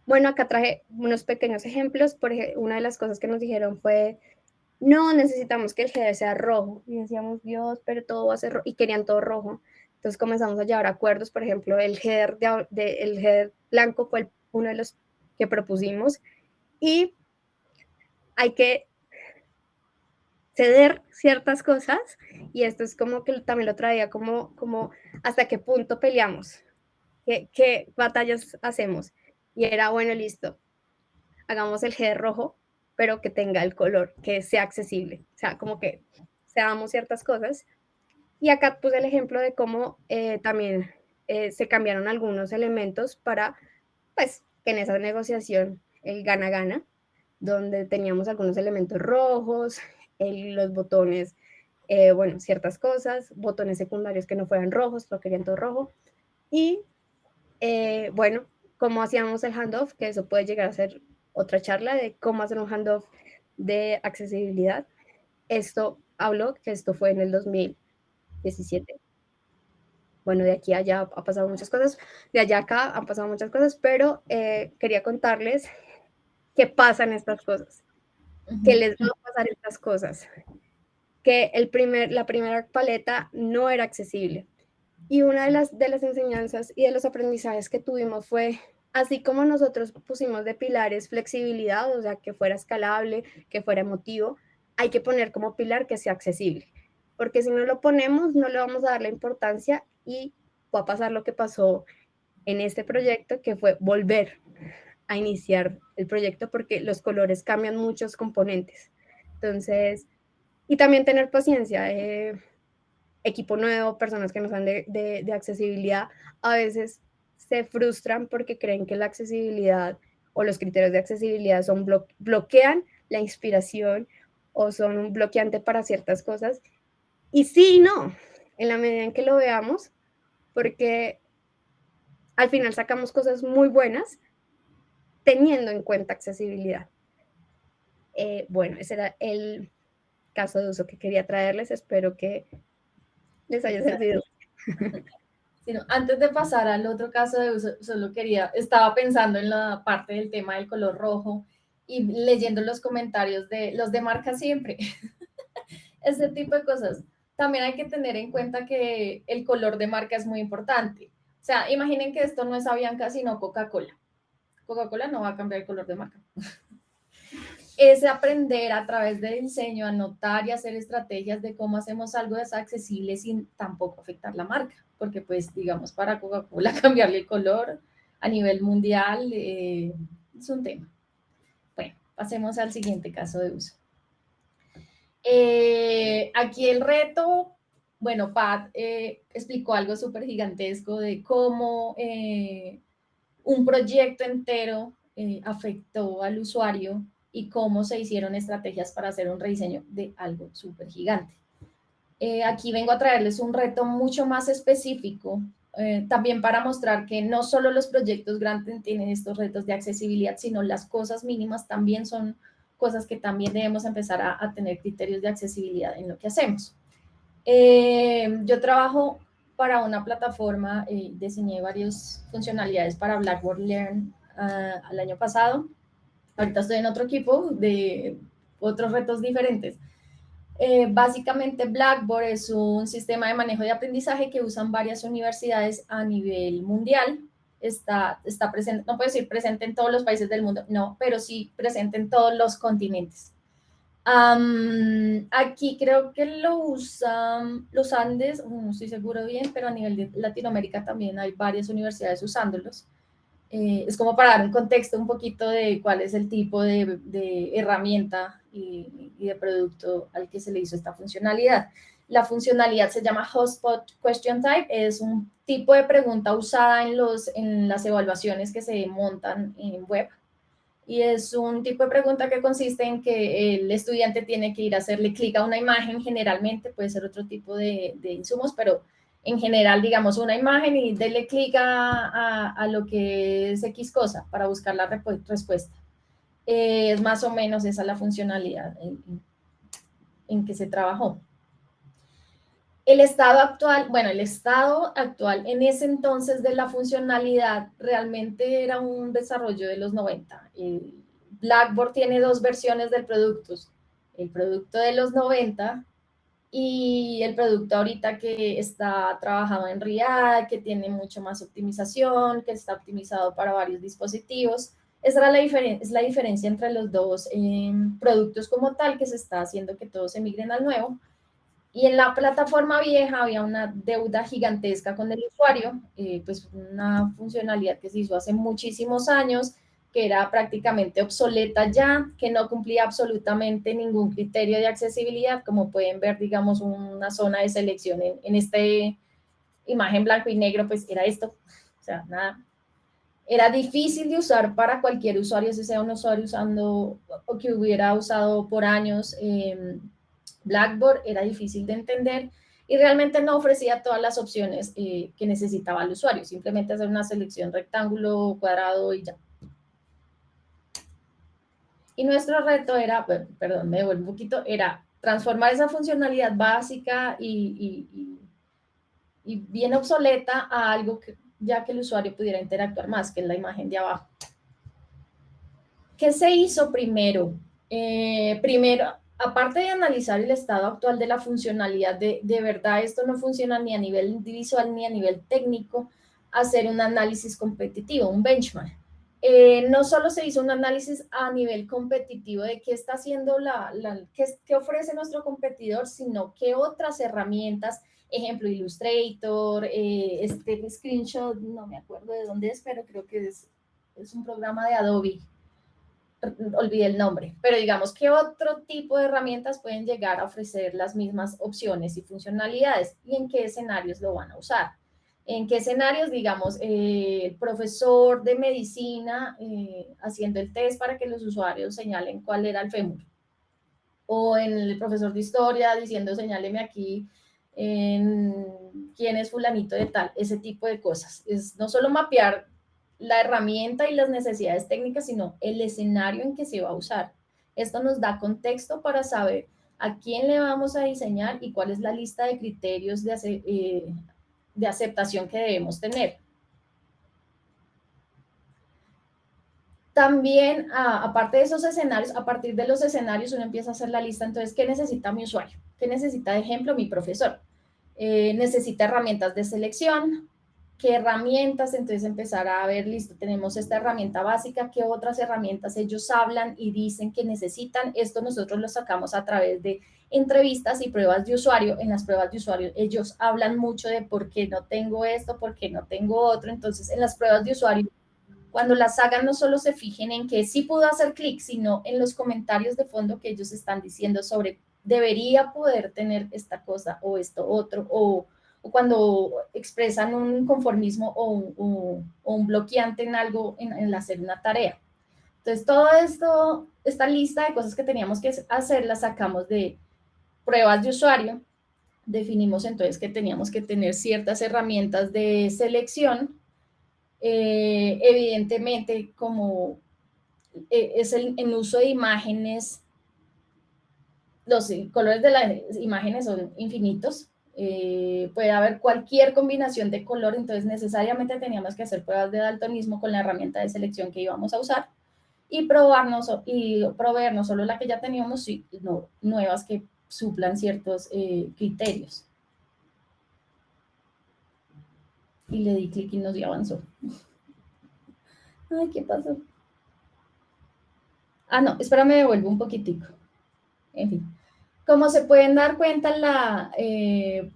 Bueno, acá traje unos pequeños ejemplos. Por ejemplo, una de las cosas que nos dijeron fue, no, necesitamos que el header sea rojo. Y decíamos, Dios, pero todo va a ser rojo. Y querían todo rojo. Entonces comenzamos a llevar acuerdos. Por ejemplo, el header, el header blanco fue uno de los que propusimos. Y hay que ceder ciertas cosas. Y esto es como que también lo traía como hasta qué punto peleamos. ¿Qué batallas hacemos? Y era, bueno, listo, hagamos el header rojo, pero que tenga el color, que sea accesible. O sea, como que seamos ciertas cosas. Y acá puse el ejemplo de cómo también se cambiaron algunos elementos para, pues, que en esa negociación el gana-gana, donde teníamos algunos elementos rojos, los botones, bueno, ciertas cosas, botones secundarios que no fueran rojos, lo querían todo rojo. Y bueno, cómo hacíamos el handoff, que eso puede llegar a ser otra charla de cómo hacer un handoff de accesibilidad. Esto habló que esto fue en el 2017. Bueno, de aquí a allá ha pasado muchas cosas, de allá a acá han pasado muchas cosas, pero quería contarles qué pasan estas cosas, qué les va a pasar estas cosas, que la primera paleta no era accesible. Y una de las enseñanzas y de los aprendizajes que tuvimos fue, así como nosotros pusimos de pilares flexibilidad, o sea, que fuera escalable, que fuera emotivo, hay que poner como pilar que sea accesible, porque si no lo ponemos, no le vamos a dar la importancia y va a pasar lo que pasó en este proyecto, que fue volver a iniciar el proyecto porque los colores cambian muchos componentes. Entonces, y también tener paciencia. Equipo nuevo, personas que no saben de accesibilidad, a veces se frustran porque creen que la accesibilidad o los criterios de accesibilidad son bloquean la inspiración o son un bloqueante para ciertas cosas. Y sí y no, en la medida en que lo veamos, porque al final sacamos cosas muy buenas teniendo en cuenta accesibilidad. Bueno, ese era el caso de uso que quería traerles. Espero que les haya servido. Sí, no, antes de pasar al otro caso de uso, estaba pensando en la parte del tema del color rojo y leyendo los comentarios de los de marca siempre. Ese tipo de cosas. También hay que tener en cuenta que el color de marca es muy importante. O sea, imaginen que esto no es Avianca, sino Coca-Cola. Coca-Cola no va a cambiar el color de marca. Es aprender a través del diseño, a notar y hacer estrategias de cómo hacemos algo accesible sin tampoco afectar la marca, porque pues digamos para Coca-Cola cambiarle el color a nivel mundial es un tema. Bueno, pasemos al siguiente caso de uso. Aquí el reto, bueno, Pat explicó algo súper gigantesco de cómo un proyecto entero afectó al usuario y cómo se hicieron estrategias para hacer un rediseño de algo súper gigante. Aquí vengo a traerles un reto mucho más específico, también para mostrar que no solo los proyectos grandes tienen estos retos de accesibilidad, sino las cosas mínimas también son cosas que también debemos empezar a tener criterios de accesibilidad en lo que hacemos. Yo trabajo para una plataforma, diseñé varias funcionalidades para Blackboard Learn el año pasado. Ahorita estoy en otro equipo de otros retos diferentes. Básicamente Blackboard es un sistema de manejo de aprendizaje que usan varias universidades a nivel mundial. Está presente, no puedo decir presente en todos los países del mundo, no, pero sí presente en todos los continentes. Aquí creo que lo usan los Andes, no estoy seguro bien, pero a nivel de Latinoamérica también hay varias universidades usándolos. Es como para dar un contexto un poquito de cuál es el tipo de herramienta y de producto al que se le hizo esta funcionalidad. La funcionalidad se llama Hotspot Question Type, es un tipo de pregunta usada en las evaluaciones que se montan en web. Y es un tipo de pregunta que consiste en que el estudiante tiene que ir a hacerle clic a una imagen, generalmente puede ser otro tipo de insumos, pero en general, digamos, una imagen y dele clic a lo que es X cosa para buscar la respuesta. Es más o menos esa la funcionalidad en que se trabajó. El estado actual en ese entonces de la funcionalidad realmente era un desarrollo de los 90. Blackboard tiene dos versiones del producto. El producto de los 90 y el producto ahorita que está trabajado en React, que tiene mucho más optimización, que está optimizado para varios dispositivos. Esa era es la diferencia entre los dos productos como tal, que se está haciendo que todos emigren al nuevo. Y en la plataforma vieja había una deuda gigantesca con el usuario, pues una funcionalidad que se hizo hace muchísimos años, que era prácticamente obsoleta ya, que no cumplía absolutamente ningún criterio de accesibilidad, como pueden ver, digamos, una zona de selección en este imagen blanco y negro, pues era esto, o sea, nada. Era difícil de usar para cualquier usuario, si sea un usuario usando o que hubiera usado por años Blackboard, era difícil de entender y realmente no ofrecía todas las opciones que necesitaba el usuario, simplemente hacer una selección rectángulo, cuadrado y ya. Y nuestro reto era, perdón, me devuelvo un poquito, era transformar esa funcionalidad básica y bien obsoleta a algo que ya que el usuario pudiera interactuar más, que es la imagen de abajo. ¿Qué se hizo primero? Primero, aparte de analizar el estado actual de la funcionalidad, de verdad esto no funciona ni a nivel visual ni a nivel técnico, hacer un análisis competitivo, un benchmark. No solo se hizo un análisis a nivel competitivo de qué está haciendo qué ofrece nuestro competidor, sino qué otras herramientas, ejemplo Illustrator, este screenshot, no me acuerdo de dónde es, pero creo que es un programa de Adobe, olvidé el nombre, pero digamos, ¿qué otro tipo de herramientas pueden llegar a ofrecer las mismas opciones y funcionalidades? ¿Y en qué escenarios lo van a usar? ¿En qué escenarios, digamos, el profesor de medicina haciendo el test para que los usuarios señalen cuál era el fémur? O en el profesor de historia diciendo, señáleme aquí quién es fulanito de tal, ese tipo de cosas. Es no solo mapear la herramienta y las necesidades técnicas, sino el escenario en que se va a usar. Esto nos da contexto para saber a quién le vamos a diseñar y cuál es la lista de criterios de aceptación que debemos tener. También, aparte de esos escenarios, a partir de los escenarios uno empieza a hacer la lista, entonces, ¿qué necesita mi usuario? ¿Qué necesita, de ejemplo, mi profesor? Necesita herramientas de selección. ¿Qué herramientas? Entonces empezar a ver, listo, tenemos esta herramienta básica, ¿qué otras herramientas ellos hablan y dicen que necesitan? Esto nosotros lo sacamos a través de entrevistas y pruebas de usuario. En las pruebas de usuario ellos hablan mucho de por qué no tengo esto, por qué no tengo otro. Entonces en las pruebas de usuario, cuando las hagan, no solo se fijen en que sí pudo hacer clic, sino en los comentarios de fondo que ellos están diciendo sobre debería poder tener esta cosa o esto otro, o cuando expresan un conformismo o un bloqueante en algo, en hacer una tarea. Entonces, todo esto, esta lista de cosas que teníamos que hacer, la sacamos de pruebas de usuario. Definimos entonces que teníamos que tener ciertas herramientas de selección. Evidentemente, como es el uso de imágenes, los colores de las imágenes son infinitos, puede haber cualquier combinación de color, entonces necesariamente teníamos que hacer pruebas de daltonismo con la herramienta de selección que íbamos a usar y proveer no solo la que ya teníamos, sino nuevas que suplan ciertos criterios. Y le di clic y nos dio avanzó. Ay, ¿qué pasó? No, espera, me devuelvo un poquitico. En fin. Como se pueden dar cuenta, la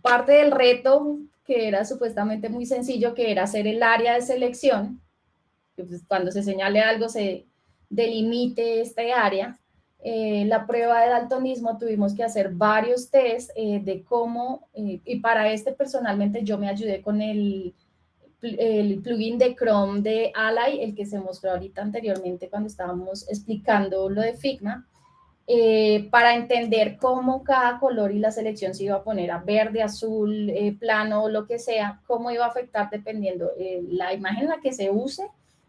parte del reto, que era supuestamente muy sencillo, que era hacer el área de selección, pues, cuando se señale algo se delimite este área. La prueba de daltonismo tuvimos que hacer varios test de cómo, y para este personalmente yo me ayudé con el plugin de Chrome de Ally, el que se mostró ahorita anteriormente cuando estábamos explicando lo de Figma, para entender cómo cada color y la selección se iba a poner a verde, azul, plano o lo que sea, cómo iba a afectar dependiendo la imagen en la que se use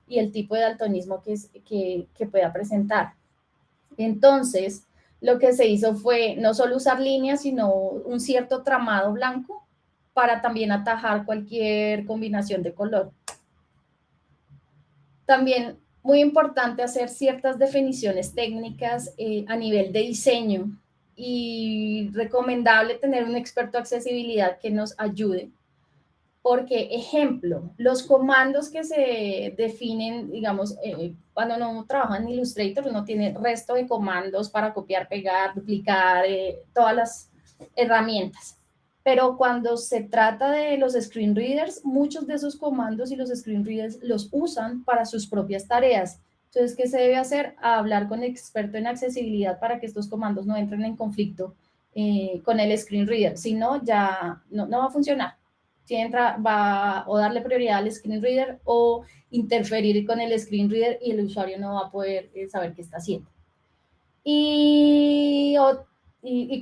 y el tipo de daltonismo que pueda presentar. Entonces, lo que se hizo fue no solo usar líneas, sino un cierto tramado blanco para también atajar cualquier combinación de color. También muy importante hacer ciertas definiciones técnicas a nivel de diseño y recomendable tener un experto de accesibilidad que nos ayude. Porque, ejemplo, los comandos que se definen, digamos, cuando uno trabaja en Illustrator, uno tiene resto de comandos para copiar, pegar, duplicar, todas las herramientas. Pero cuando se trata de los screen readers, muchos de esos comandos y los screen readers los usan para sus propias tareas. Entonces, ¿qué se debe hacer? Hablar con el experto en accesibilidad para que estos comandos no entren en conflicto con el screen reader. Si no, ya no va a funcionar. Si entra, va o darle prioridad al screen reader o interferir con el screen reader y el usuario no va a poder saber qué está haciendo. Y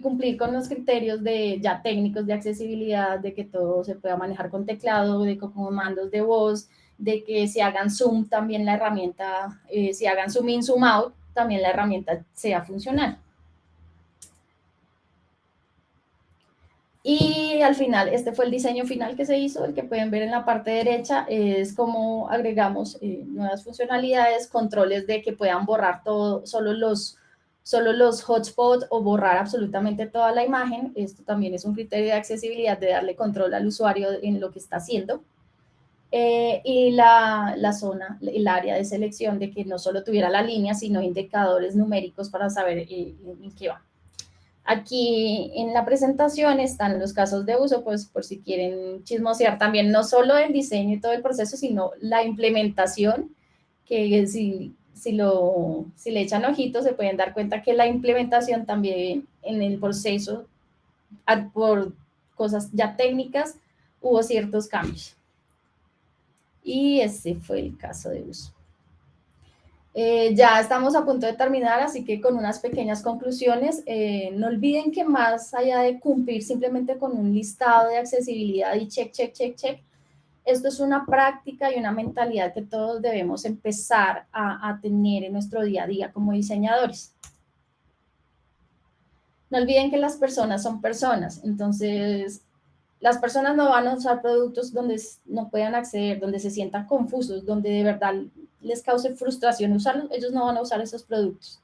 cumplir con los criterios de ya técnicos de accesibilidad, de que todo se pueda manejar con teclado, de comandos de voz, de que si hagan zoom también la herramienta, si hagan zoom in, zoom out, también la herramienta sea funcional. Y al final, este fue el diseño final que se hizo, el que pueden ver en la parte derecha, es como agregamos nuevas funcionalidades, controles de que puedan borrar todo, solo los hotspots o borrar absolutamente toda la imagen. Esto también es un criterio de accesibilidad, de darle control al usuario en lo que está haciendo. Y la zona, el área de selección, de que no solo tuviera la línea, sino indicadores numéricos para saber en qué va. Aquí en la presentación están los casos de uso, pues por si quieren chismosear también, no solo el diseño y todo el proceso, sino la implementación, que si le echan ojitos se pueden dar cuenta que la implementación también en el proceso, por cosas ya técnicas, hubo ciertos cambios. Y ese fue el caso de uso. Ya estamos a punto de terminar, así que con unas pequeñas conclusiones, no olviden que más allá de cumplir simplemente con un listado de accesibilidad y check, esto es una práctica y una mentalidad que todos debemos empezar a tener en nuestro día a día como diseñadores. No olviden que las personas son personas, entonces las personas no van a usar productos donde no puedan acceder, donde se sientan confusos, donde de verdad les cause frustración usarlos, ellos no van a usar esos productos.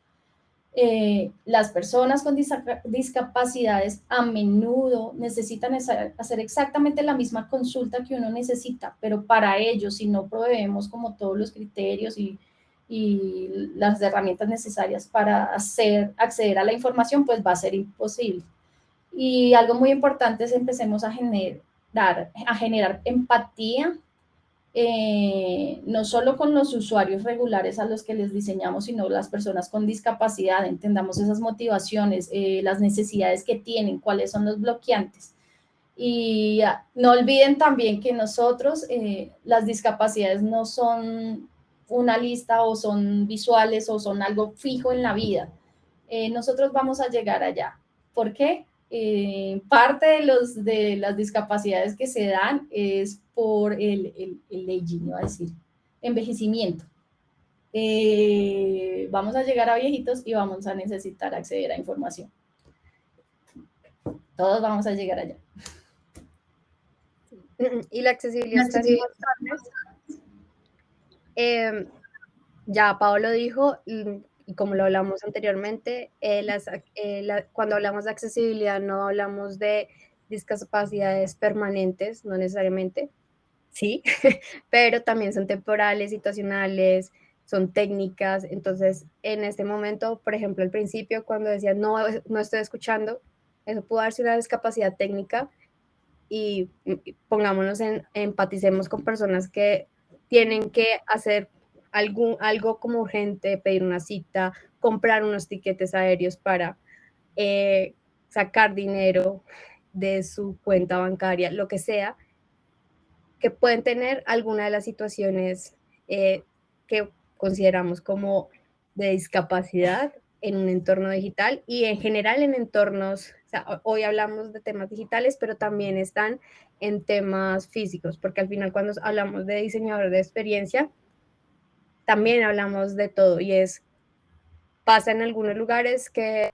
Las personas con discapacidades a menudo necesitan hacer exactamente la misma consulta que uno necesita, pero para ello, si no proveemos como todos los criterios y las herramientas necesarias para acceder a la información, pues va a ser imposible. Y algo muy importante es empecemos a generar empatía, no solo con los usuarios regulares a los que les diseñamos, sino las personas con discapacidad, entendamos esas motivaciones, las necesidades que tienen, cuáles son los bloqueantes. Y no olviden también que nosotros, las discapacidades no son una lista o son visuales o son algo fijo en la vida. Nosotros vamos a llegar allá. ¿Por qué? Parte de las discapacidades que se dan es por el aging, iba a decir, envejecimiento. Vamos a llegar a viejitos y vamos a necesitar acceder a información. Todos vamos a llegar allá. Y la accesibilidad está importante. Ya Pablo dijo, y como lo hablamos anteriormente, cuando hablamos de accesibilidad no hablamos de discapacidades permanentes, no necesariamente, sí, pero también son temporales, situacionales, son técnicas. Entonces, en este momento, por ejemplo, al principio, cuando decía no estoy escuchando, eso pudo darse una discapacidad técnica y pongámonos empaticemos con personas que tienen que hacer algo como urgente, pedir una cita, comprar unos tiquetes aéreos para sacar dinero de su cuenta bancaria, lo que sea, que pueden tener alguna de las situaciones que consideramos como de discapacidad en un entorno digital y en general en entornos, o sea, hoy hablamos de temas digitales, pero también están en temas físicos, porque al final cuando hablamos de diseñador de experiencia, también hablamos de todo y pasa en algunos lugares que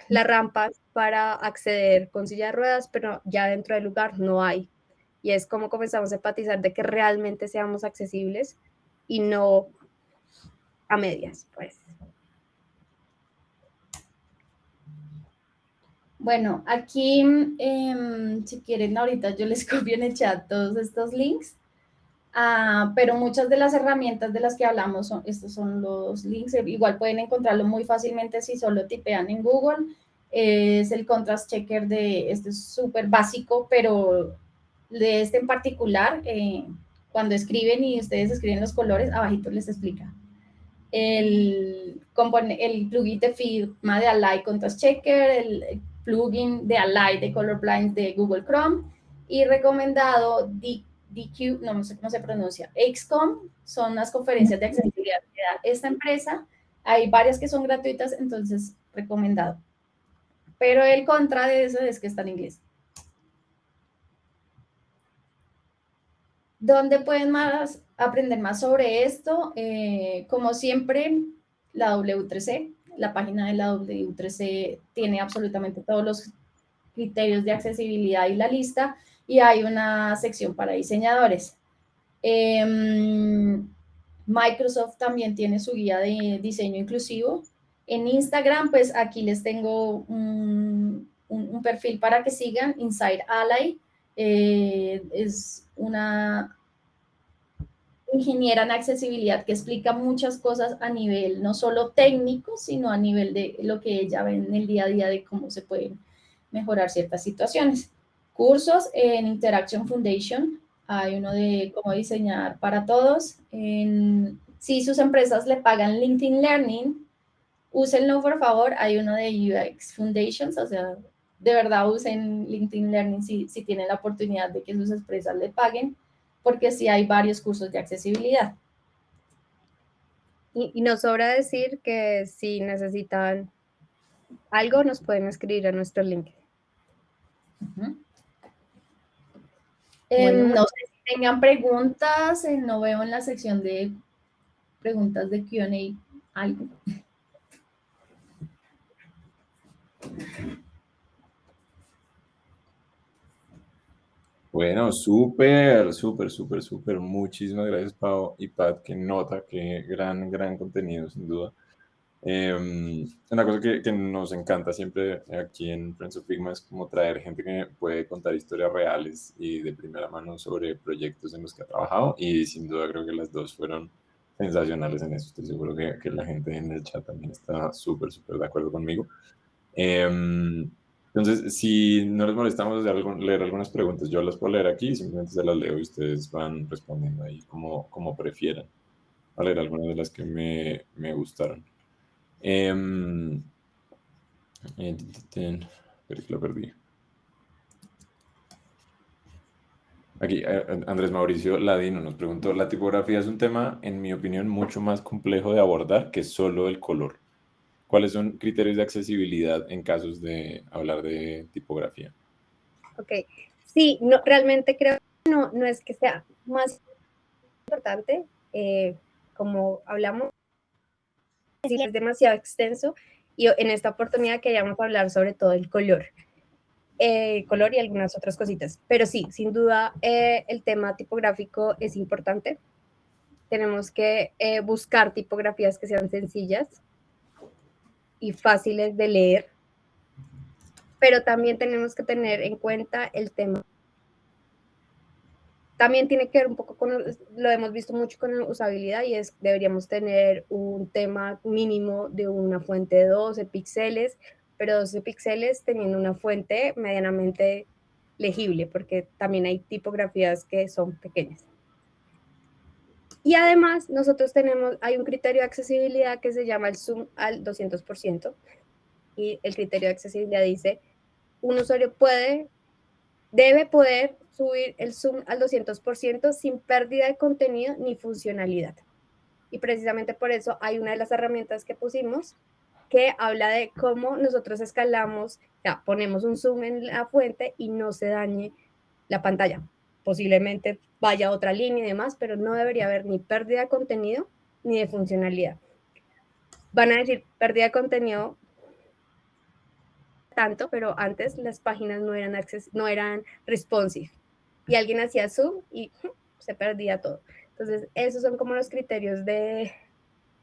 las rampas para acceder con silla de ruedas, pero ya dentro del lugar no hay. Y es como comenzamos a empatizar de que realmente seamos accesibles y no a medias, pues. Bueno, aquí, si quieren, ahorita yo les copio en el chat todos estos links. Pero muchas de las herramientas de las que hablamos, estos son los links, igual pueden encontrarlo muy fácilmente si solo tipean en Google. Es el contrast checker este es súper básico, pero de este en particular, cuando escriben y ustedes escriben los colores, abajito les explica. El plugin de firma de Align Contrast Checker, el plugin de Align de Colorblind de Google Chrome y recomendado DQ, no sé cómo se pronuncia, XCOM, son las conferencias de accesibilidad que da esta empresa. Hay varias que son gratuitas, entonces recomendado. Pero el contra de eso es que está en inglés. ¿Dónde pueden aprender más sobre esto? Como siempre, la W3C, la página de la W3C tiene absolutamente todos los criterios de accesibilidad y la lista, y hay una sección para diseñadores. Microsoft también tiene su guía de diseño inclusivo. En Instagram, pues aquí les tengo un perfil para que sigan, Inside Ally. Es una ingeniera en accesibilidad que explica muchas cosas a nivel no solo técnico, sino a nivel de lo que ella ve en el día a día de cómo se pueden mejorar ciertas situaciones. Cursos en Interaction Foundation, hay uno de cómo diseñar para todos. Si sus empresas le pagan LinkedIn Learning, úsenlo por favor, hay uno de UX Foundations, o sea, de verdad usen LinkedIn Learning si tienen la oportunidad de que sus empresas le paguen, porque sí hay varios cursos de accesibilidad. Y nos sobra decir que si necesitan algo, nos pueden escribir a nuestro link. Bueno, no sé si tengan preguntas, no veo en la sección de preguntas de Q&A algo. Bueno, súper, súper, súper, súper. Muchísimas gracias, Pau y Pat. Qué nota, qué gran contenido, sin duda. Una cosa que nos encanta siempre aquí en Friends of Figma es como traer gente que puede contar historias reales y de primera mano sobre proyectos en los que ha trabajado. Y sin duda creo que las dos fueron sensacionales en eso. Estoy seguro que la gente en el chat también está súper, súper de acuerdo conmigo. Entonces, si no les molestamos de leer algunas preguntas, yo las puedo leer aquí, simplemente se las leo y ustedes van respondiendo ahí como prefieran. Voy a leer algunas de las que me gustaron. Espera que lo perdí. Aquí, Andrés Mauricio Ladino nos preguntó, la tipografía es un tema, en mi opinión, mucho más complejo de abordar que solo el color. ¿Cuáles son criterios de accesibilidad en casos de hablar de tipografía? Ok, sí, no, realmente creo que no es que sea más importante, como hablamos, es demasiado extenso y en esta oportunidad queríamos hablar sobre todo el color. Color y algunas otras cositas. Pero sí, sin duda, el tema tipográfico es importante. Tenemos que buscar tipografías que sean sencillas y fáciles de leer, pero también tenemos que tener en cuenta el tema. También tiene que ver un poco con, lo hemos visto mucho con usabilidad y deberíamos tener un tema mínimo de una fuente de 12 píxeles, pero 12 píxeles teniendo una fuente medianamente legible, porque también hay tipografías que son pequeñas. Y además nosotros hay un criterio de accesibilidad que se llama el zoom al 200%, y el criterio de accesibilidad dice, un usuario debe poder subir el zoom al 200% sin pérdida de contenido ni funcionalidad. Y precisamente por eso hay una de las herramientas que pusimos que habla de cómo nosotros escalamos, o sea, ponemos un zoom en la fuente y no se dañe la pantalla. Posiblemente vaya a otra línea y demás, pero no debería haber ni pérdida de contenido ni de funcionalidad. Van a decir pérdida de contenido tanto, pero antes las páginas no eran responsive y alguien hacía zoom y se perdía todo. Entonces, esos son como los criterios de,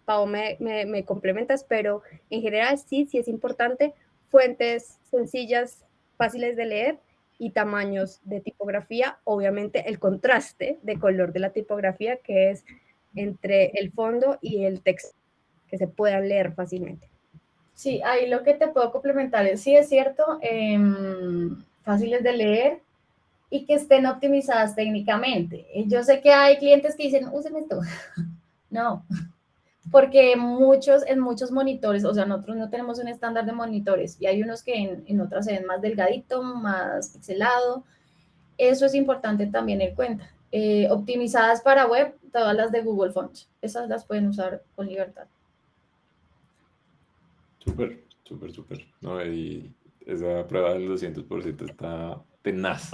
Pau, me complementas, pero en general sí es importante fuentes sencillas, fáciles de leer y tamaños de tipografía, obviamente el contraste de color de la tipografía que es entre el fondo y el texto, que se puedan leer fácilmente. Sí, ahí lo que te puedo complementar es, sí es cierto, fáciles de leer y que estén optimizadas técnicamente. Yo sé que hay clientes que dicen, usen esto. No, porque en muchos monitores, o sea, nosotros no tenemos un estándar de monitores y hay unos que en otras se ven más delgadito, más pixelado. Eso es importante también en cuenta. Optimizadas para web, todas las de Google Fonts. Esas las pueden usar con libertad. Súper, súper, súper. No, y esa prueba del 200% está tenaz.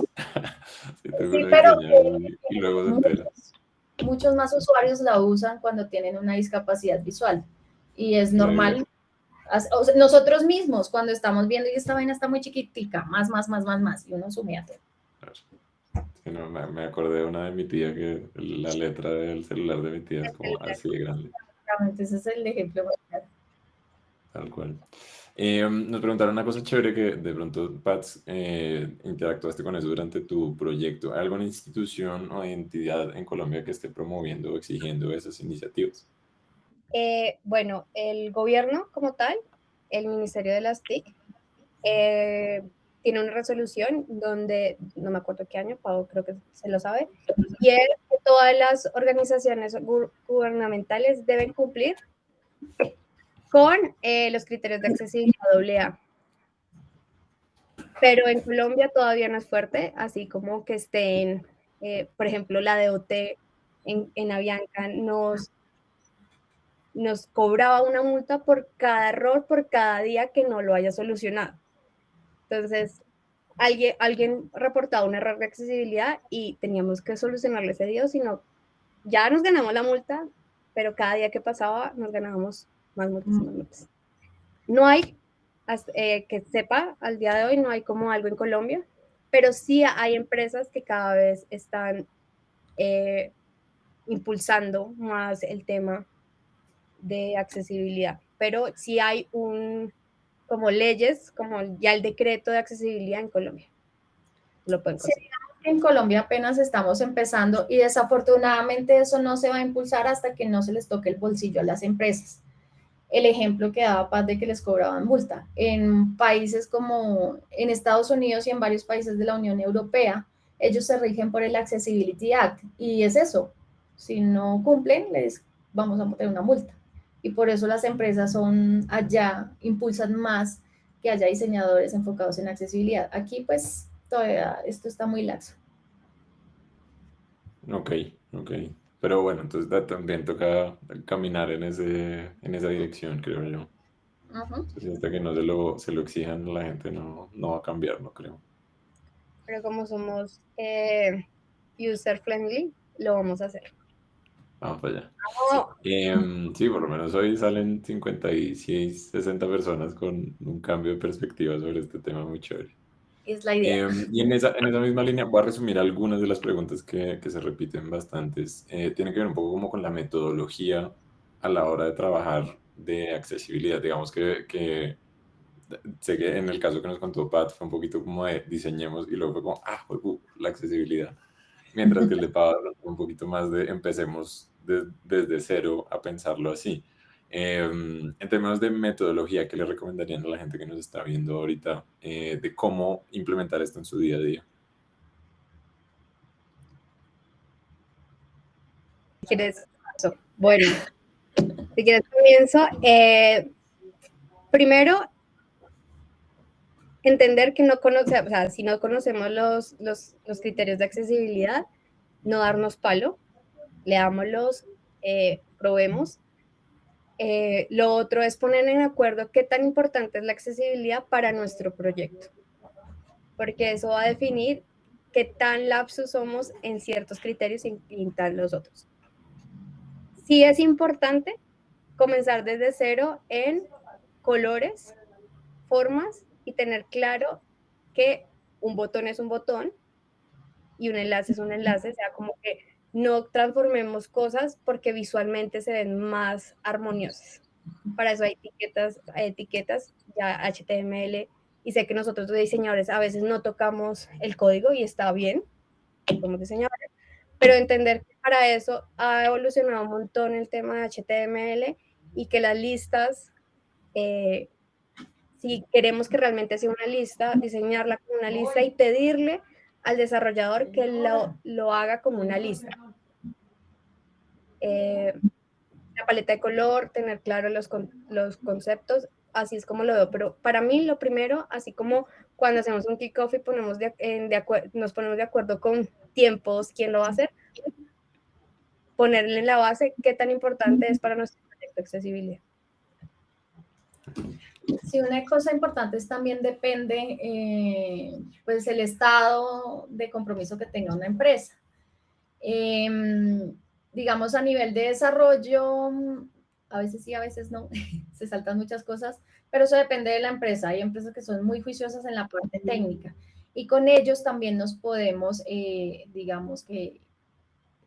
Si tú Sí, lo pero diseñas y luego se entera. muchos más usuarios la usan cuando tienen una discapacidad visual y es Claro. normal. O sea, nosotros mismos, cuando estamos viendo y esta vaina está muy chiquitica, más, y uno sumía todo. Sí, no, me acordé de una de mi tía que la letra del celular de mi tía es como así de grande. Ese es el ejemplo. Tal cual. Nos preguntaron una cosa chévere que de pronto, Pats, interactuaste con eso durante tu proyecto. ¿Hay alguna institución o entidad en Colombia que esté promoviendo o exigiendo esas iniciativas? Bueno, el gobierno como tal, el Ministerio de las TIC, tiene una resolución donde, no me acuerdo qué año, Pau creo que se lo sabe, y es que todas las organizaciones gubernamentales deben cumplir con los criterios de accesibilidad AA. Pero en Colombia todavía no es fuerte, así como que estén, por ejemplo, la DOT en Avianca nos cobraba una multa por cada error, por cada día que no lo haya solucionado. Entonces, alguien reportaba un error de accesibilidad y teníamos que solucionarlo ese día, sino ya nos ganamos la multa, pero cada día que pasaba nos ganábamos más multas y más multas. No hay, que sepa, al día de hoy no hay como algo en Colombia, pero sí hay empresas que cada vez están impulsando más el tema de accesibilidad, pero sí hay como leyes, como ya el decreto de accesibilidad en Colombia. Lo pueden conseguir. Sí, en Colombia apenas estamos empezando y desafortunadamente eso no se va a impulsar hasta que no se les toque el bolsillo a las empresas. El ejemplo que daba Paz de que les cobraban multa. En países como en Estados Unidos y en varios países de la Unión Europea, ellos se rigen por el Accessibility Act y es eso. Si no cumplen, les vamos a poner una multa. Y por eso las empresas son allá, impulsan más que haya diseñadores enfocados en accesibilidad. Aquí pues todavía esto está muy laxo. Ok, ok. Pero bueno, entonces también toca caminar en esa dirección, creo yo. Entonces, hasta que no se lo exijan, la gente no va a cambiar, no creo. Pero como somos user friendly, lo vamos a hacer. Vamos para allá. Oh, Sí, por lo menos hoy salen 56, 60 personas con un cambio de perspectiva sobre este tema muy chévere. Es la idea. Y en esa misma línea voy a resumir algunas de las preguntas que se repiten bastantes. Tiene que ver un poco como con la metodología a la hora de trabajar de accesibilidad. Digamos que sé que en el caso que nos contó Pat fue un poquito como de diseñemos y luego fue como, la accesibilidad. Mientras que el de Pablo fue un poquito más de empecemos desde cero a pensarlo así. En términos de metodología, ¿qué le recomendarían a la gente que nos está viendo ahorita de cómo implementar esto en su día a día? ¿Quieres Bueno, si quieres comienzo. Primero, entender que no conocemos, o sea, si no conocemos los criterios de accesibilidad, no darnos palo, leámoslos, probemos. Lo otro es poner en acuerdo qué tan importante es la accesibilidad para nuestro proyecto, porque eso va a definir qué tan lapsus somos en ciertos criterios y en tal los otros. Sí es importante comenzar desde cero en colores, formas y tener claro que un botón es un botón y un enlace es un enlace, o sea, como que no transformemos cosas porque visualmente se ven más armoniosas. Para eso hay etiquetas ya HTML, y sé que nosotros los diseñadores a veces no tocamos el código y está bien, como diseñadores, pero entender que para eso ha evolucionado un montón el tema de HTML y que las listas, si queremos que realmente sea una lista, diseñarla como una lista y pedirle al desarrollador que lo haga como una lista. La paleta de color, tener claro los conceptos, así es como lo veo. Pero para mí lo primero, así como cuando hacemos un kickoff y nos ponemos de acuerdo con tiempos, quién lo va a hacer, ponerle en la base qué tan importante es para nuestro proyecto de accesibilidad. Sí, una cosa importante es también depende, pues, el estado de compromiso que tenga una empresa. Digamos, a nivel de desarrollo, a veces sí, a veces no, se saltan muchas cosas, pero eso depende de la empresa. Hay empresas que son muy juiciosas en la parte técnica y con ellos también nos podemos, digamos que,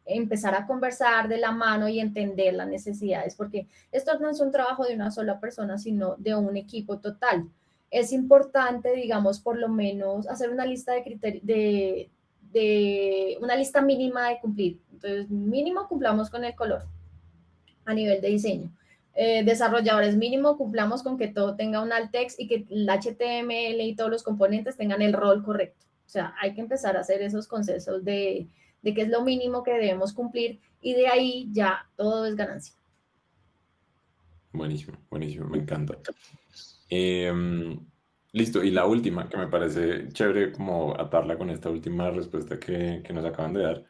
empezar a conversar de la mano y entender las necesidades, porque esto no es un trabajo de una sola persona, sino de un equipo total. Es importante, digamos, por lo menos hacer una lista de criterios, de una lista mínima de cumplir. Entonces, mínimo cumplamos con el color a nivel de diseño. Desarrolladores, mínimo cumplamos con que todo tenga un alt text y que el HTML y todos los componentes tengan el rol correcto. O sea, hay que empezar a hacer esos consensos de qué es lo mínimo que debemos cumplir y de ahí ya todo es ganancia. Buenísimo, buenísimo, me encanta. Listo, y la última, que me parece chévere como atarla con esta última respuesta que nos acaban de dar,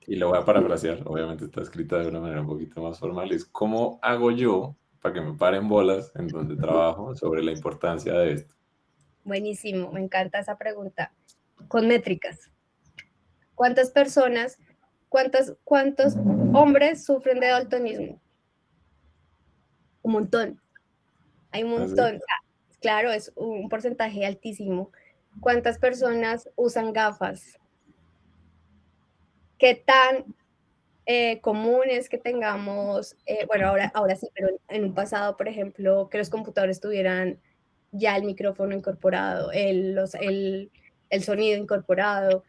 y la voy a parafrasear, obviamente está escrita de una manera un poquito más formal, es ¿cómo hago yo para que me paren bolas en donde trabajo sobre la importancia de esto? Buenísimo, me encanta esa pregunta. Con métricas. ¿Cuántas personas, cuántos hombres sufren de daltonismo? Un montón. Hay un montón. Claro, es un porcentaje altísimo. ¿Cuántas personas usan gafas? ¿Qué tan común es que tengamos, bueno, ahora sí, pero en un pasado, por ejemplo, que los computadores tuvieran ya el micrófono incorporado, el sonido incorporado?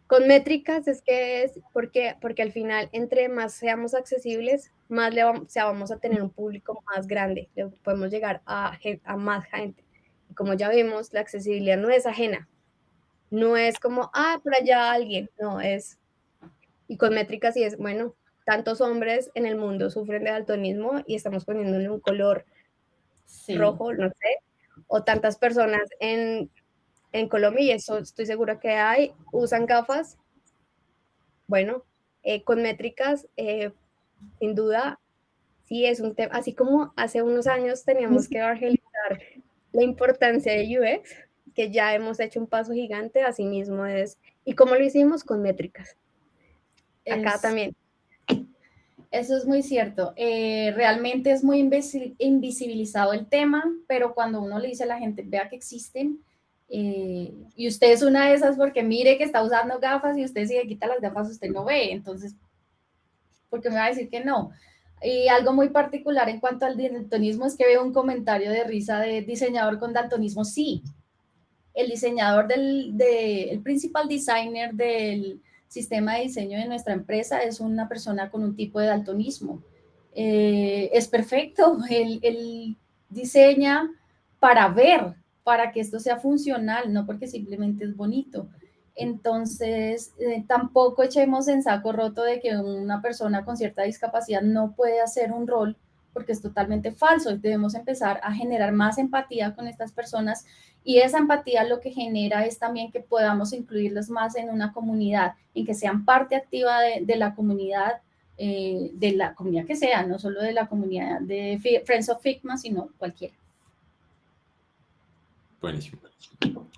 Con métricas es que es porque al final, entre más seamos accesibles, más vamos a tener un público más grande, podemos llegar a más gente. Y como ya vimos, la accesibilidad no es ajena, no es como, por allá alguien, no es. Y con métricas sí es, bueno, tantos hombres en el mundo sufren de daltonismo y estamos poniéndole un color rojo, no sé, o tantas personas en Colombia, y eso estoy segura que usan gafas. Bueno, con métricas, sin duda, sí es un tema, así como hace unos años teníamos que evangelizar la importancia de UX, que ya hemos hecho un paso gigante, así mismo es, y cómo lo hicimos con métricas. Acá también. Eso es muy cierto. Realmente es muy invisibilizado el tema, pero cuando uno le dice a la gente, vea que existen, y usted es una de esas porque mire que está usando gafas y usted si le quita las gafas usted no ve, entonces, ¿por qué me va a decir que no? Y algo muy particular en cuanto al daltonismo es que veo un comentario de risa de diseñador con daltonismo. Sí, el diseñador el principal designer del sistema de diseño de nuestra empresa es una persona con un tipo de daltonismo. Es perfecto, él diseña para ver, para que esto sea funcional, no porque simplemente es bonito. Entonces, tampoco echemos en saco roto de que una persona con cierta discapacidad no puede hacer un rol, porque es totalmente falso. Debemos empezar a generar más empatía con estas personas, y esa empatía lo que genera es también que podamos incluirlos más en una comunidad, en que sean parte activa de la comunidad que sea, no solo de la comunidad de Friends of Figma, sino cualquiera. Buenísimo.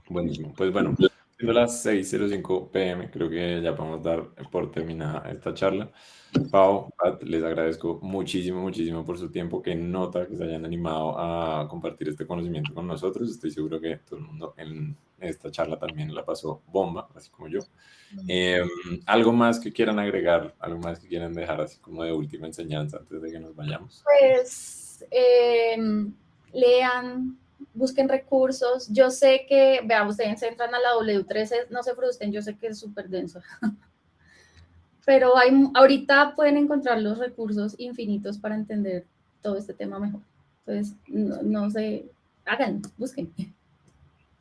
Buenísimo. Pues bueno, siendo las 6:05 p.m., creo que ya podemos dar por terminada esta charla. Pau, Pat, les agradezco muchísimo, muchísimo por su tiempo. Qué nota que se hayan animado a compartir este conocimiento con nosotros. Estoy seguro que todo el mundo en esta charla también la pasó bomba, así como yo. ¿Algo más que quieran agregar? ¿Algo más que quieran dejar así como de última enseñanza antes de que nos vayamos? Pues lean, busquen recursos. Yo sé que, veamos, ustedes entran a la W3, no se frustren, yo sé que es súper denso. Pero ahorita pueden encontrar los recursos infinitos para entender todo este tema mejor. Entonces, no se hagan, busquen.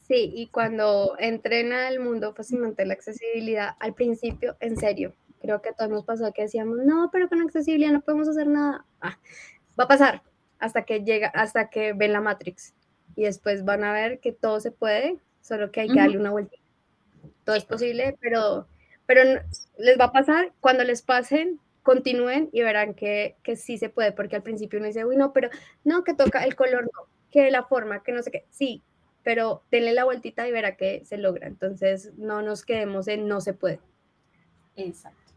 Sí, y cuando entren al mundo fascinante de la accesibilidad, al principio, en serio, creo que a todos nos pasó que decíamos, no, pero con accesibilidad no podemos hacer nada. Va a pasar hasta que ven la Matrix, y después van a ver que todo se puede, solo que hay que darle una vuelta. Todo es posible, pero les va a pasar. Cuando les pasen, continúen y verán que sí se puede, porque al principio uno dice, uy, no, pero no, que toca el color, no, que la forma, que no sé qué, sí, pero denle la vueltita y verá que se logra. Entonces, no nos quedemos en no se puede. Exacto.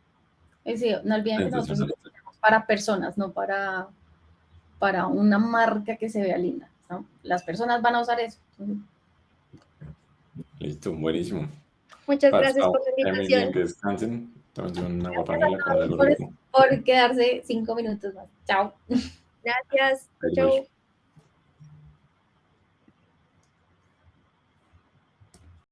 Es decir, no olviden que nosotros somos para personas, no para una marca que se vea linda, ¿no? Las personas van a usar eso. Listo, buenísimo. Muchas gracias por la invitación. Bien, que descansen. Tómense una guapanela con algo por quedarse 5 minutos más. Chao. Gracias. Chau.